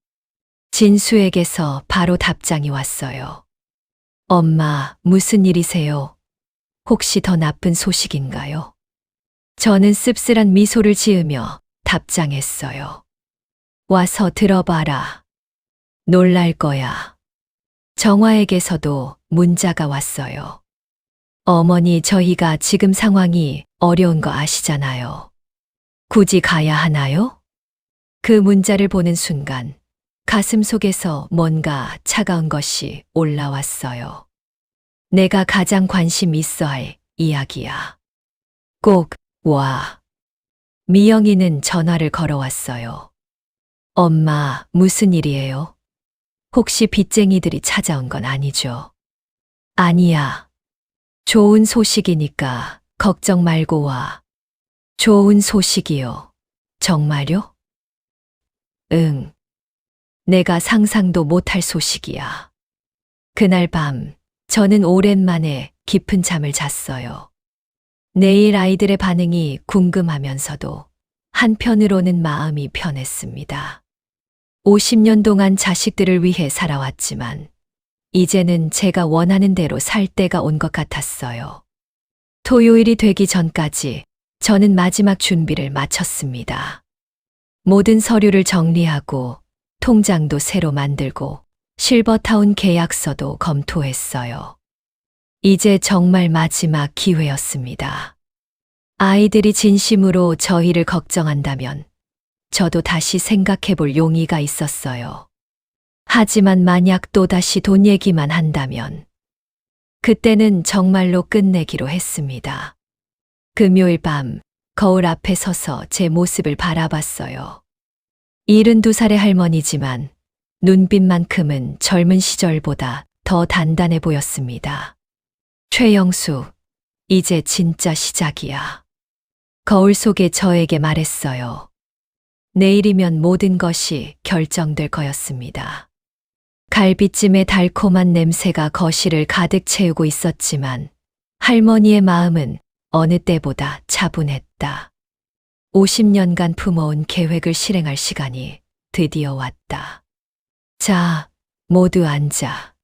진수에게서 바로 답장이 왔어요. 엄마, 무슨 일이세요? 혹시 더 나쁜 소식인가요? 저는 씁쓸한 미소를 지으며 답장했어요. 와서 들어봐라. 놀랄 거야. 정화에게서도 문자가 왔어요. 어머니, 저희가 지금 상황이 어려운 거 아시잖아요. 굳이 가야 하나요? 그 문자를 보는 순간 가슴 속에서 뭔가 차가운 것이 올라왔어요. 내가 가장 관심 있어 할 이야기야. 꼭 와. 미영이는 전화를 걸어왔어요. 엄마, 무슨 일이에요? 혹시 빚쟁이들이 찾아온 건 아니죠? 아니야. 좋은 소식이니까 걱정 말고 와. 좋은 소식이요. 정말요? 응. 내가 상상도 못할 소식이야. 그날 밤, 저는 오랜만에 깊은 잠을 잤어요. 내일 아이들의 반응이 궁금하면서도 한편으로는 마음이 편했습니다. 50년 동안 자식들을 위해 살아왔지만 이제는 제가 원하는 대로 살 때가 온 것 같았어요. 토요일이 되기 전까지 저는 마지막 준비를 마쳤습니다. 모든 서류를 정리하고 통장도 새로 만들고 실버타운 계약서도 검토했어요. 이제 정말 마지막 기회였습니다. 아이들이 진심으로 저희를 걱정한다면 저도 다시 생각해 볼 용의가 있었어요. 하지만 만약 또다시 돈 얘기만 한다면 그때는 정말로 끝내기로 했습니다. 금요일 밤 거울 앞에 서서 제 모습을 바라봤어요. 72살의 할머니지만 눈빛만큼은 젊은 시절보다 더 단단해 보였습니다. 최영수, 이제 진짜 시작이야. 거울 속에 저에게 말했어요. 내일이면 모든 것이 결정될 거였습니다. 갈비찜의 달콤한 냄새가 거실을 가득 채우고 있었지만 할머니의 마음은 어느 때보다 차분했다. 50년간 품어온 계획을 실행할 시간이 드디어 왔다. 자, 모두 앉아.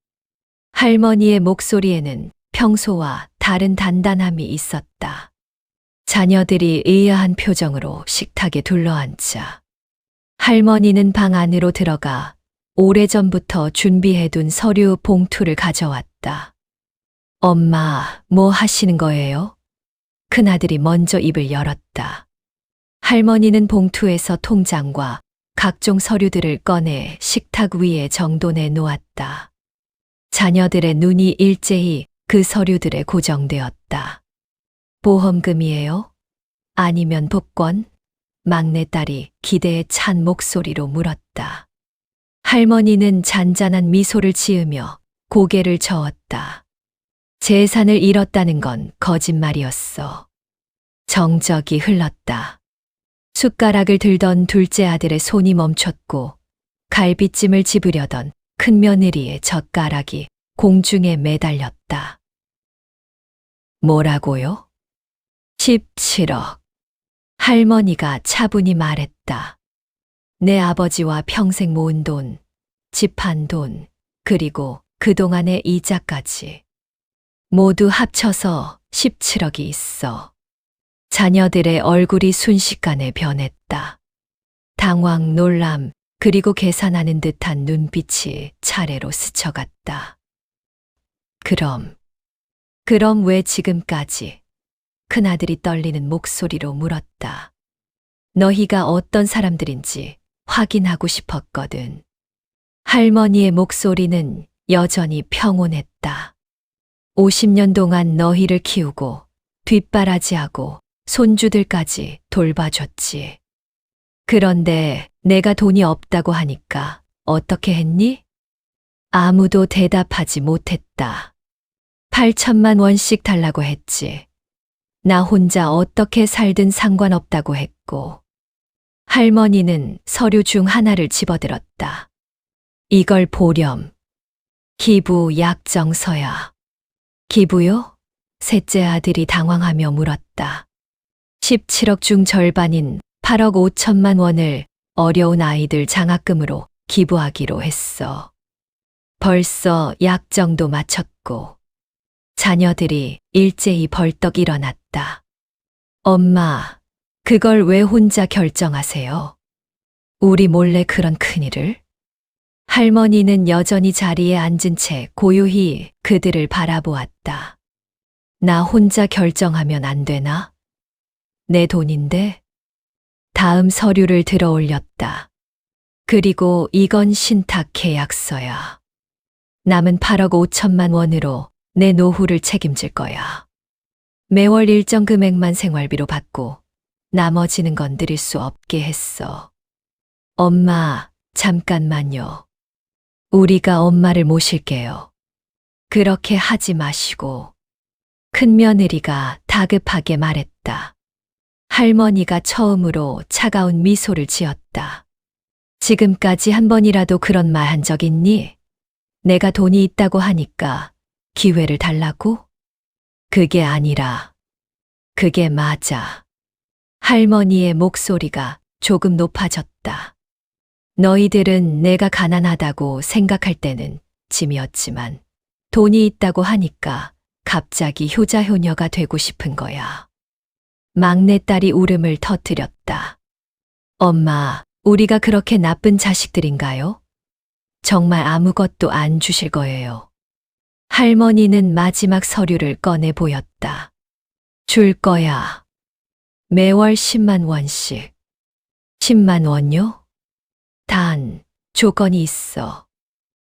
할머니의 목소리에는 평소와 다른 단단함이 있었다. 자녀들이 의아한 표정으로 식탁에 둘러앉자 할머니는 방 안으로 들어가 오래전부터 준비해둔 서류 봉투를 가져왔다. 엄마, 뭐 하시는 거예요? 큰아들이 먼저 입을 열었다. 할머니는 봉투에서 통장과 각종 서류들을 꺼내 식탁 위에 정돈해 놓았다. 자녀들의 눈이 일제히 그 서류들에 고정되었다. 보험금이에요? 아니면 복권? 막내딸이 기대에 찬 목소리로 물었다. 할머니는 잔잔한 미소를 지으며 고개를 저었다. 재산을 잃었다는 건 거짓말이었어. 정적이 흘렀다. 숟가락을 들던 둘째 아들의 손이 멈췄고 갈비찜을 집으려던 큰며느리의 젓가락이 공중에 매달렸다. 뭐라고요? 17억. 할머니가 차분히 말했다. 내 아버지와 평생 모은 돈, 집한 돈, 그리고 그동안의 이자까지. 모두 합쳐서 17억이 있어. 자녀들의 얼굴이 순식간에 변했다. 당황, 놀람, 그리고 계산하는 듯한 눈빛이 차례로 스쳐갔다. 그럼 왜 지금까지? 큰아들이 떨리는 목소리로 물었다. 너희가 어떤 사람들인지 확인하고 싶었거든. 할머니의 목소리는 여전히 평온했다. 50년 동안 너희를 키우고 뒷바라지하고 손주들까지 돌봐줬지. 그런데 내가 돈이 없다고 하니까 어떻게 했니? 아무도 대답하지 못했다. 8천만 원씩 달라고 했지. 나 혼자 어떻게 살든 상관없다고 했고. 할머니는 서류 중 하나를 집어들었다. 이걸 보렴. 기부 약정서야. 기부요? 셋째 아들이 당황하며 물었다. 17억 중 절반인 8억 5천만 원을 어려운 아이들 장학금으로 기부하기로 했어. 벌써 약정도 마쳤고. 자녀들이 일제히 벌떡 일어났다. 엄마, 그걸 왜 혼자 결정하세요? 우리 몰래 그런 큰일을? 할머니는 여전히 자리에 앉은 채 고요히 그들을 바라보았다. 나 혼자 결정하면 안 되나? 내 돈인데? 다음 서류를 들어 올렸다. 그리고 이건 신탁 계약서야. 남은 8억 5천만 원으로 내 노후를 책임질 거야. 매월 일정 금액만 생활비로 받고 나머지는 건 드릴 수 없게 했어. 엄마, 잠깐만요. 우리가 엄마를 모실게요. 그렇게 하지 마시고. 큰며느리가 다급하게 말했다. 할머니가 처음으로 차가운 미소를 지었다. 지금까지 한 번이라도 그런 말 한 적 있니? 내가 돈이 있다고 하니까 기회를 달라고? 그게 아니라, 그게 맞아. 할머니의 목소리가 조금 높아졌다. 너희들은 내가 가난하다고 생각할 때는 짐이었지만 돈이 있다고 하니까 갑자기 효자효녀가 되고 싶은 거야. 막내딸이 울음을 터뜨렸다. 엄마, 우리가 그렇게 나쁜 자식들인가요? 정말 아무것도 안 주실 거예요. 할머니는 마지막 서류를 꺼내 보였다. 줄 거야. 매월 10만 원씩. 10만 원요? 단, 조건이 있어.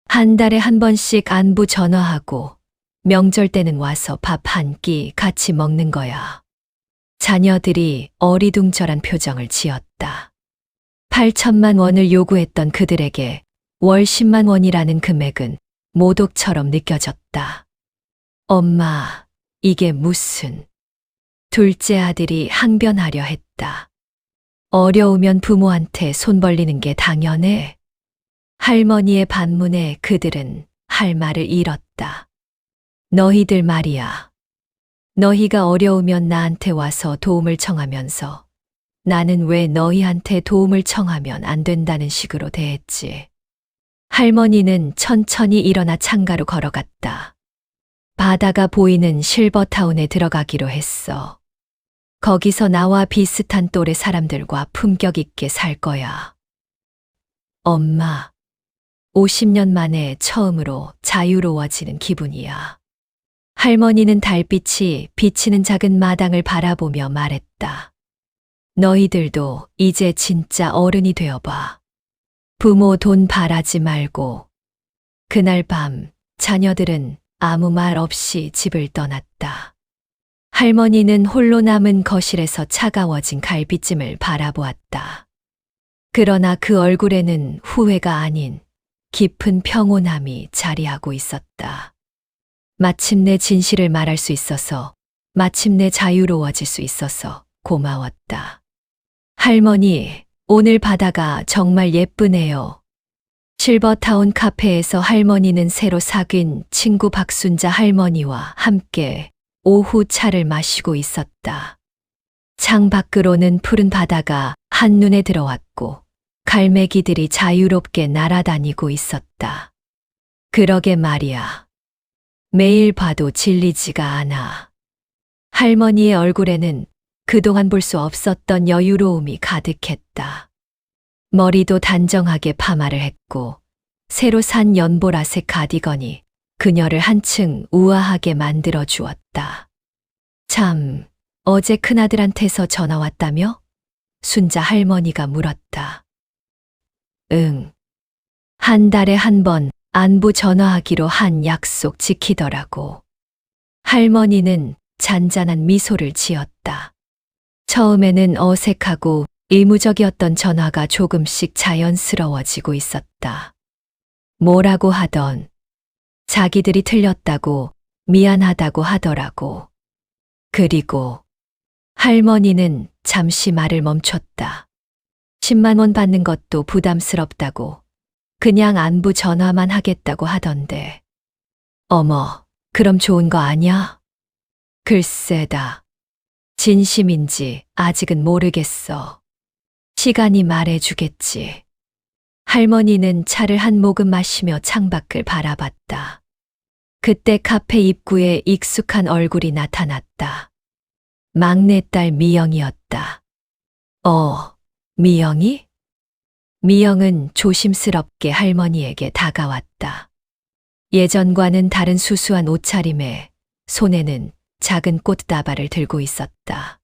한 달에 한 번씩 안부 전화하고 명절 때는 와서 밥 한 끼 같이 먹는 거야. 자녀들이 어리둥절한 표정을 지었다. 8천만 원을 요구했던 그들에게 월 10만 원이라는 금액은 모독처럼 느껴졌다. 엄마, 이게 무슨... 둘째 아들이 항변하려 했다. 어려우면 부모한테 손 벌리는 게 당연해. 할머니의 반문에 그들은 할 말을 잃었다. 너희들 말이야. 너희가 어려우면 나한테 와서 도움을 청하면서 나는 왜 너희한테 도움을 청하면 안 된다는 식으로 대했지. 할머니는 천천히 일어나 창가로 걸어갔다. 바다가 보이는 실버타운에 들어가기로 했어. 거기서 나와 비슷한 또래 사람들과 품격 있게 살 거야. 엄마, 50년 만에 처음으로 자유로워지는 기분이야. 할머니는 달빛이 비치는 작은 마당을 바라보며 말했다. 너희들도 이제 진짜 어른이 되어봐. 부모 돈 바라지 말고. 그날 밤 자녀들은 아무 말 없이 집을 떠났다. 할머니는 홀로 남은 거실에서 차가워진 갈비찜을 바라보았다. 그러나 그 얼굴에는 후회가 아닌 깊은 평온함이 자리하고 있었다. 마침내 진실을 말할 수 있어서, 마침내 자유로워질 수 있어서 고마웠다. 할머니, 오늘 바다가 정말 예쁘네요. 실버타운 카페에서 할머니는 새로 사귄 친구 박순자 할머니와 함께 오후 차를 마시고 있었다. 창 밖으로는 푸른 바다가 한눈에 들어왔고 갈매기들이 자유롭게 날아다니고 있었다. 그러게 말이야. 매일 봐도 질리지가 않아. 할머니의 얼굴에는 그동안 볼 수 없었던 여유로움이 가득했다. 머리도 단정하게 파마를 했고 새로 산 연보라색 가디건이 그녀를 한층 우아하게 만들어 주었다. 참, 어제 큰아들한테서 전화 왔다며? 순자 할머니가 물었다. 응. 한 달에 한 번 안부 전화하기로 한 약속 지키더라고. 할머니는 잔잔한 미소를 지었다. 처음에는 어색하고 의무적이었던 전화가 조금씩 자연스러워지고 있었다. 뭐라고 하던 자기들이 틀렸다고 미안하다고 하더라고. 그리고 할머니는 잠시 말을 멈췄다. 10만 원 받는 것도 부담스럽다고 그냥 안부 전화만 하겠다고 하던데. 어머, 그럼 좋은 거 아냐? 글쎄다. 진심인지 아직은 모르겠어. 시간이 말해주겠지. 할머니는 차를 한 모금 마시며 창밖을 바라봤다. 그때 카페 입구에 익숙한 얼굴이 나타났다. 막내딸 미영이었다. 미영이? 미영은 조심스럽게 할머니에게 다가왔다. 예전과는 다른 수수한 옷차림에 손에는 작은 꽃다발을 들고 있었다.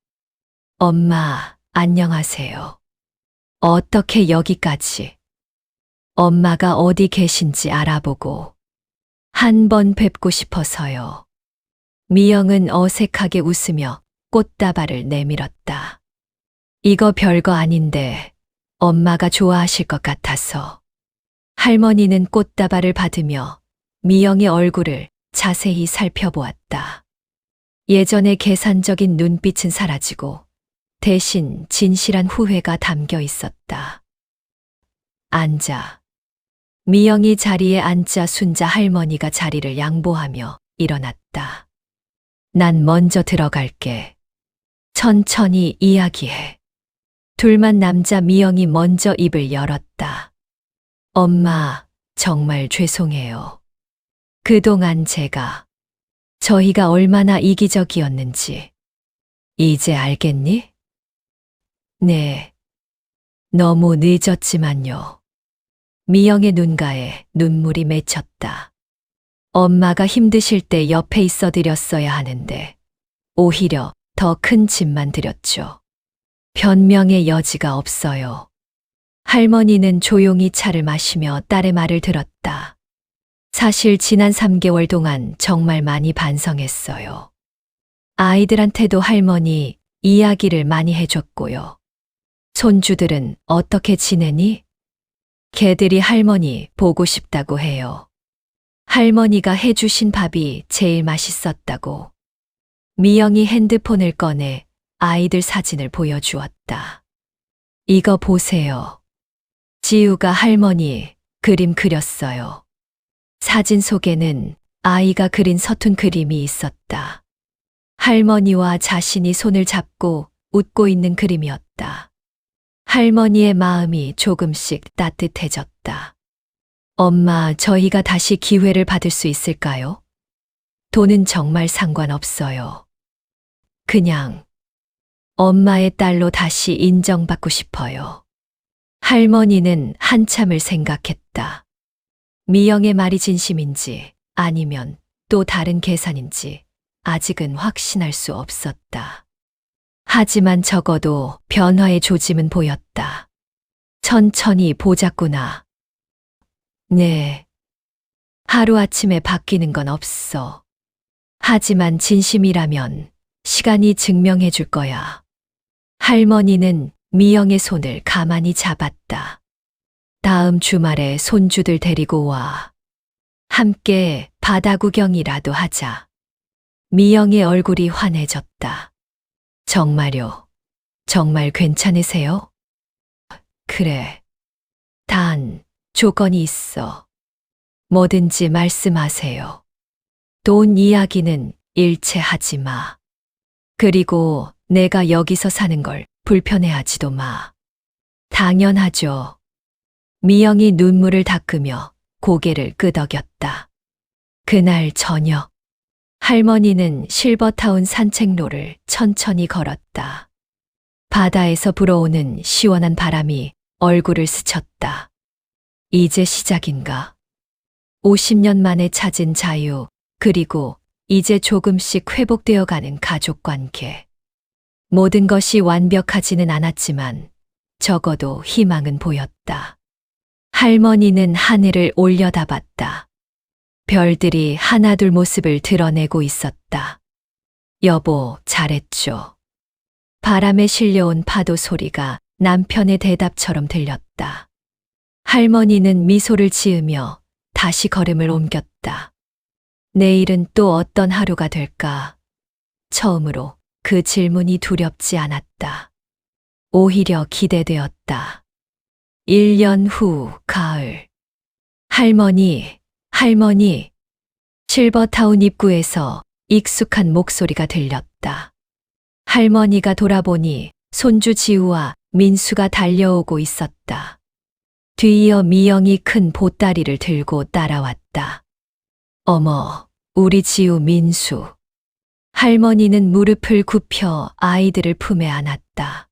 엄마, 안녕하세요. 어떻게 여기까지? 엄마가 어디 계신지 알아보고 한 번 뵙고 싶어서요. 미영은 어색하게 웃으며 꽃다발을 내밀었다. 이거 별거 아닌데 엄마가 좋아하실 것 같아서. 할머니는 꽃다발을 받으며 미영의 얼굴을 자세히 살펴보았다. 예전의 계산적인 눈빛은 사라지고 대신 진실한 후회가 담겨 있었다. 앉아. 미영이 자리에 앉자 순자 할머니가 자리를 양보하며 일어났다. 난 먼저 들어갈게. 천천히 이야기해. 둘만 남자 미영이 먼저 입을 열었다. 엄마, 정말 죄송해요. 그동안 저희가 얼마나 이기적이었는지. 이제 알겠니? 네. 너무 늦었지만요. 미영의 눈가에 눈물이 맺혔다. 엄마가 힘드실 때 옆에 있어 드렸어야 하는데 오히려 더 큰 짐만 드렸죠. 변명의 여지가 없어요. 할머니는 조용히 차를 마시며 딸의 말을 들었다. 사실 지난 3개월 동안 정말 많이 반성했어요. 아이들한테도 할머니 이야기를 많이 해줬고요. 손주들은 어떻게 지내니? 걔들이 할머니 보고 싶다고 해요. 할머니가 해주신 밥이 제일 맛있었다고. 미영이 핸드폰을 꺼내 아이들 사진을 보여주었다. 이거 보세요. 지우가 할머니 그림 그렸어요. 사진 속에는 아이가 그린 서툰 그림이 있었다. 할머니와 자신이 손을 잡고 웃고 있는 그림이었다. 할머니의 마음이 조금씩 따뜻해졌다. 엄마, 저희가 다시 기회를 받을 수 있을까요? 돈은 정말 상관없어요. 그냥 엄마의 딸로 다시 인정받고 싶어요. 할머니는 한참을 생각했다. 미영의 말이 진심인지 아니면 또 다른 계산인지 아직은 확신할 수 없었다. 하지만 적어도 변화의 조짐은 보였다. 천천히 보자꾸나. 네. 하루아침에 바뀌는 건 없어. 하지만 진심이라면 시간이 증명해 줄 거야. 할머니는 미영의 손을 가만히 잡았다. 다음 주말에 손주들 데리고 와. 함께 바다 구경이라도 하자. 미영의 얼굴이 환해졌다. 정말요? 정말 괜찮으세요? 그래. 단, 조건이 있어. 뭐든지 말씀하세요. 돈 이야기는 일체하지 마. 그리고 내가 여기서 사는 걸 불편해하지도 마. 당연하죠. 미영이 눈물을 닦으며 고개를 끄덕였다. 그날 저녁, 할머니는 실버타운 산책로를 천천히 걸었다. 바다에서 불어오는 시원한 바람이 얼굴을 스쳤다. 이제 시작인가? 50년 만에 찾은 자유, 그리고 이제 조금씩 회복되어 가는 가족 관계. 모든 것이 완벽하지는 않았지만 적어도 희망은 보였다. 할머니는 하늘을 올려다봤다. 별들이 하나둘 모습을 드러내고 있었다. 여보, 잘했죠. 바람에 실려온 파도 소리가 남편의 대답처럼 들렸다. 할머니는 미소를 지으며 다시 걸음을 옮겼다. 내일은 또 어떤 하루가 될까? 처음으로 그 질문이 두렵지 않았다. 오히려 기대되었다. 1년 후 가을. 할머니. 실버타운 입구에서 익숙한 목소리가 들렸다. 할머니가 돌아보니 손주 지우와 민수가 달려오고 있었다. 뒤이어 미영이 큰 보따리를 들고 따라왔다. 어머, 우리 지우 민수. 할머니는 무릎을 굽혀 아이들을 품에 안았다.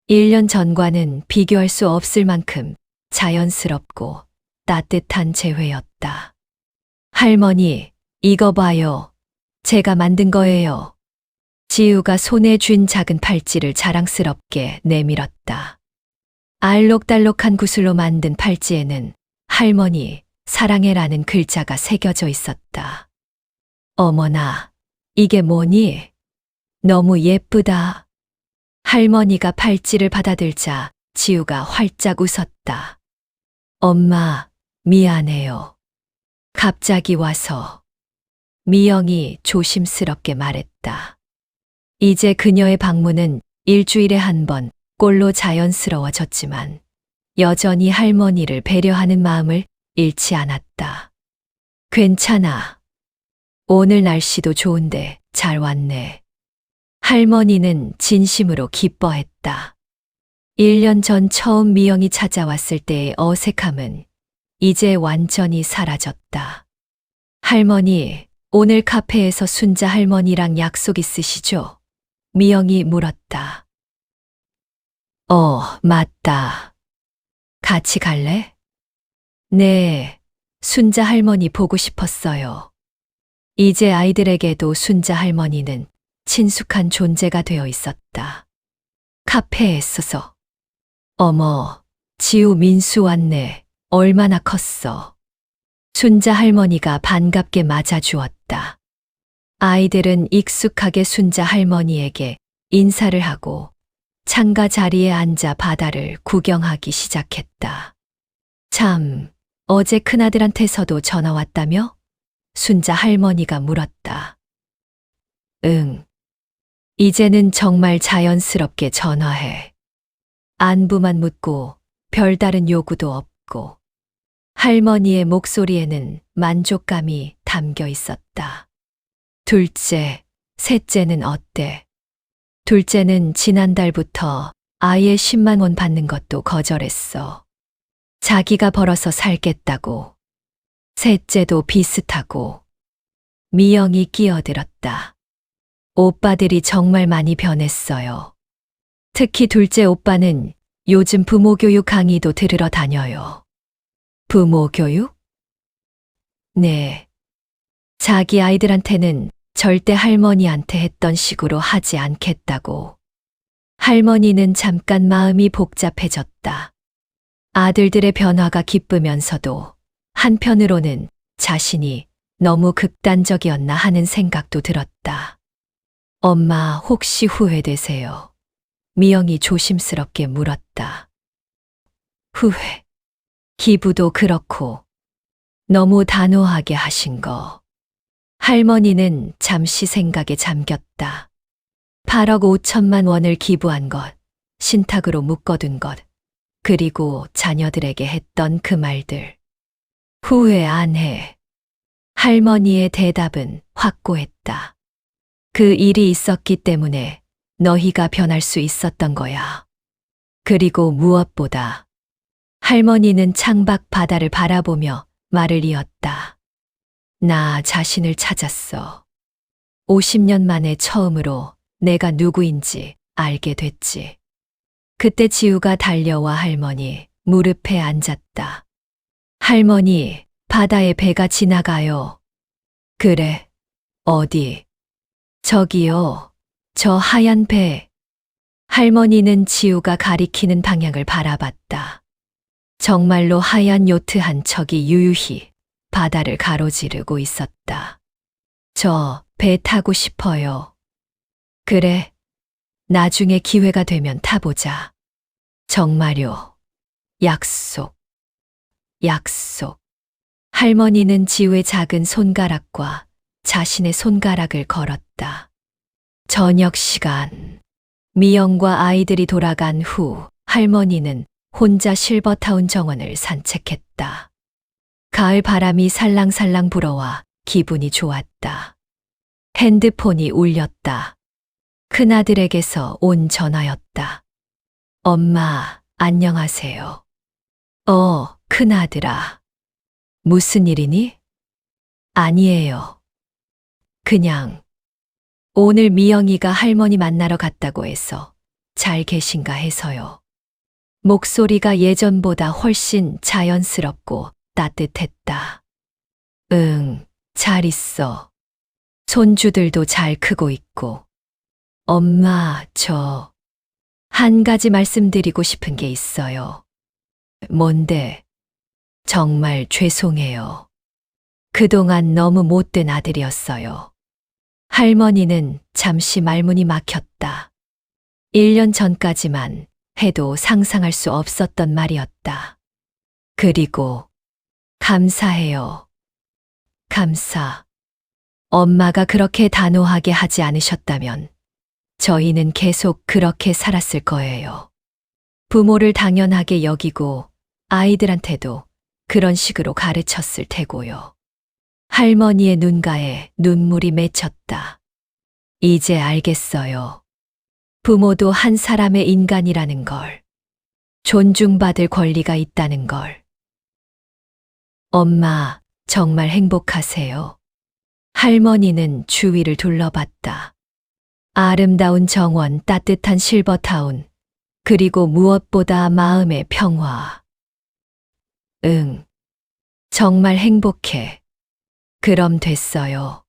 1년 전과는 비교할 수 없을 만큼 자연스럽고 따뜻한 재회였다. 할머니, 이거 봐요. 제가 만든 거예요. 지우가 손에 쥔 작은 팔찌를 자랑스럽게 내밀었다. 알록달록한 구슬로 만든 팔찌에는 할머니, 사랑해라는 글자가 새겨져 있었다. 어머나, 이게 뭐니? 너무 예쁘다. 할머니가 팔찌를 받아들자 지우가 활짝 웃었다. 엄마, 미안해요. 갑자기 와서. 미영이 조심스럽게 말했다. 이제 그녀의 방문은 일주일에 한 번 꼴로 자연스러워졌지만 여전히 할머니를 배려하는 마음을 잃지 않았다. 괜찮아. 오늘 날씨도 좋은데 잘 왔네. 할머니는 진심으로 기뻐했다. 1년 전 처음 미영이 찾아왔을 때의 어색함은 이제 완전히 사라졌다. 할머니, 오늘 카페에서 순자 할머니랑 약속 있으시죠? 미영이 물었다. 맞다. 같이 갈래? 네, 순자 할머니 보고 싶었어요. 이제 아이들에게도 순자 할머니는 친숙한 존재가 되어 있었다. 카페에 있어서. 어머, 지우 민수 왔네. 얼마나 컸어. 순자 할머니가 반갑게 맞아주었다. 아이들은 익숙하게 순자 할머니에게 인사를 하고 창가 자리에 앉아 바다를 구경하기 시작했다. 참, 어제 큰아들한테서도 전화 왔다며? 순자 할머니가 물었다. 응. 이제는 정말 자연스럽게 전화해. 안부만 묻고 별다른 요구도 없고. 할머니의 목소리에는 만족감이 담겨 있었다. 둘째, 셋째는 어때? 둘째는 지난달부터 아예 10만 원 받는 것도 거절했어. 자기가 벌어서 살겠다고. 셋째도 비슷하고. 미영이 끼어들었다. 오빠들이 정말 많이 변했어요. 특히 둘째 오빠는 요즘 부모교육 강의도 들으러 다녀요. 부모교육? 네. 자기 아이들한테는 절대 할머니한테 했던 식으로 하지 않겠다고. 할머니는 잠깐 마음이 복잡해졌다. 아들들의 변화가 기쁘면서도 한편으로는 자신이 너무 극단적이었나 하는 생각도 들었다. 엄마 혹시 후회되세요? 미영이 조심스럽게 물었다. 후회. 기부도 그렇고 너무 단호하게 하신 거. 할머니는 잠시 생각에 잠겼다. 8억 5천만 원을 기부한 것, 신탁으로 묶어둔 것, 그리고 자녀들에게 했던 그 말들. 후회 안 해. 할머니의 대답은 확고했다. 그 일이 있었기 때문에 너희가 변할 수 있었던 거야. 그리고 무엇보다 할머니는 창밖 바다를 바라보며 말을 이었다. 나 자신을 찾았어. 50년 만에 처음으로 내가 누구인지 알게 됐지. 그때 지우가 달려와 할머니 무릎에 앉았다. 할머니, 바다에 배가 지나가요. 그래, 어디? 저기요, 저 하얀 배. 할머니는 지우가 가리키는 방향을 바라봤다. 정말로 하얀 요트 한 척이 유유히 바다를 가로지르고 있었다. 저 배 타고 싶어요. 그래, 나중에 기회가 되면 타보자. 정말요. 약속. 약속. 할머니는 지우의 작은 손가락과 자신의 손가락을 걸었다. 저녁 시간. 미영과 아이들이 돌아간 후 할머니는 혼자 실버타운 정원을 산책했다. 가을 바람이 살랑살랑 불어와 기분이 좋았다. 핸드폰이 울렸다. 큰아들에게서 온 전화였다. 엄마, 안녕하세요. 큰아들아. 무슨 일이니? 아니에요. 그냥 오늘 미영이가 할머니 만나러 갔다고 해서 잘 계신가 해서요. 목소리가 예전보다 훨씬 자연스럽고 따뜻했다. 응, 잘 있어. 손주들도 잘 크고 있고. 엄마, 저 한 가지 말씀드리고 싶은 게 있어요. 뭔데? 정말 죄송해요. 그동안 너무 못된 아들이었어요. 할머니는 잠시 말문이 막혔다. 1년 전까지만 해도 상상할 수 없었던 말이었다. 그리고 감사해요. 감사. 엄마가 그렇게 단호하게 하지 않으셨다면 저희는 계속 그렇게 살았을 거예요. 부모를 당연하게 여기고 아이들한테도 그런 식으로 가르쳤을 테고요. 할머니의 눈가에 눈물이 맺혔다. 이제 알겠어요. 부모도 한 사람의 인간이라는 걸. 존중받을 권리가 있다는 걸. 엄마, 정말 행복하세요. 할머니는 주위를 둘러봤다. 아름다운 정원, 따뜻한 실버타운, 그리고 무엇보다 마음의 평화. 응, 정말 행복해. 그럼 됐어요.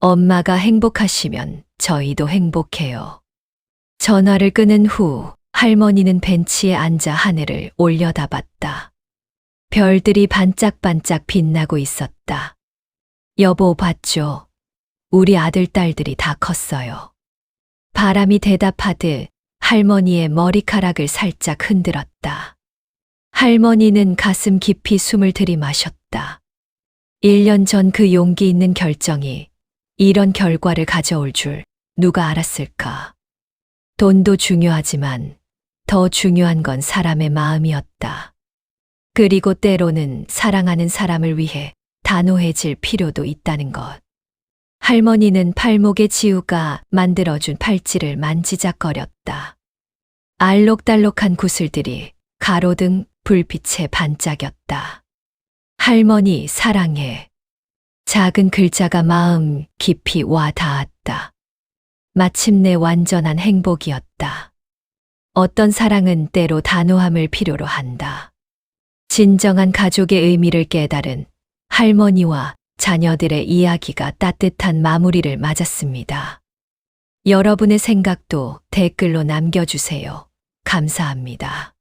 엄마가 행복하시면 저희도 행복해요. 전화를 끊은 후 할머니는 벤치에 앉아 하늘을 올려다봤다. 별들이 반짝반짝 빛나고 있었다. 여보 봤죠? 우리 아들, 딸들이 다 컸어요. 바람이 대답하듯 할머니의 머리카락을 살짝 흔들었다. 할머니는 가슴 깊이 숨을 들이마셨다. 1년 전 그 용기 있는 결정이 이런 결과를 가져올 줄 누가 알았을까? 돈도 중요하지만 더 중요한 건 사람의 마음이었다. 그리고 때로는 사랑하는 사람을 위해 단호해질 필요도 있다는 것. 할머니는 팔목에 지우가 만들어준 팔찌를 만지작거렸다. 알록달록한 구슬들이 가로등 불빛에 반짝였다. 할머니 사랑해. 작은 글자가 마음 깊이 와 닿았다. 마침내 완전한 행복이었다. 어떤 사랑은 때로 단호함을 필요로 한다. 진정한 가족의 의미를 깨달은 할머니와 자녀들의 이야기가 따뜻한 마무리를 맞았습니다. 여러분의 생각도 댓글로 남겨주세요. 감사합니다.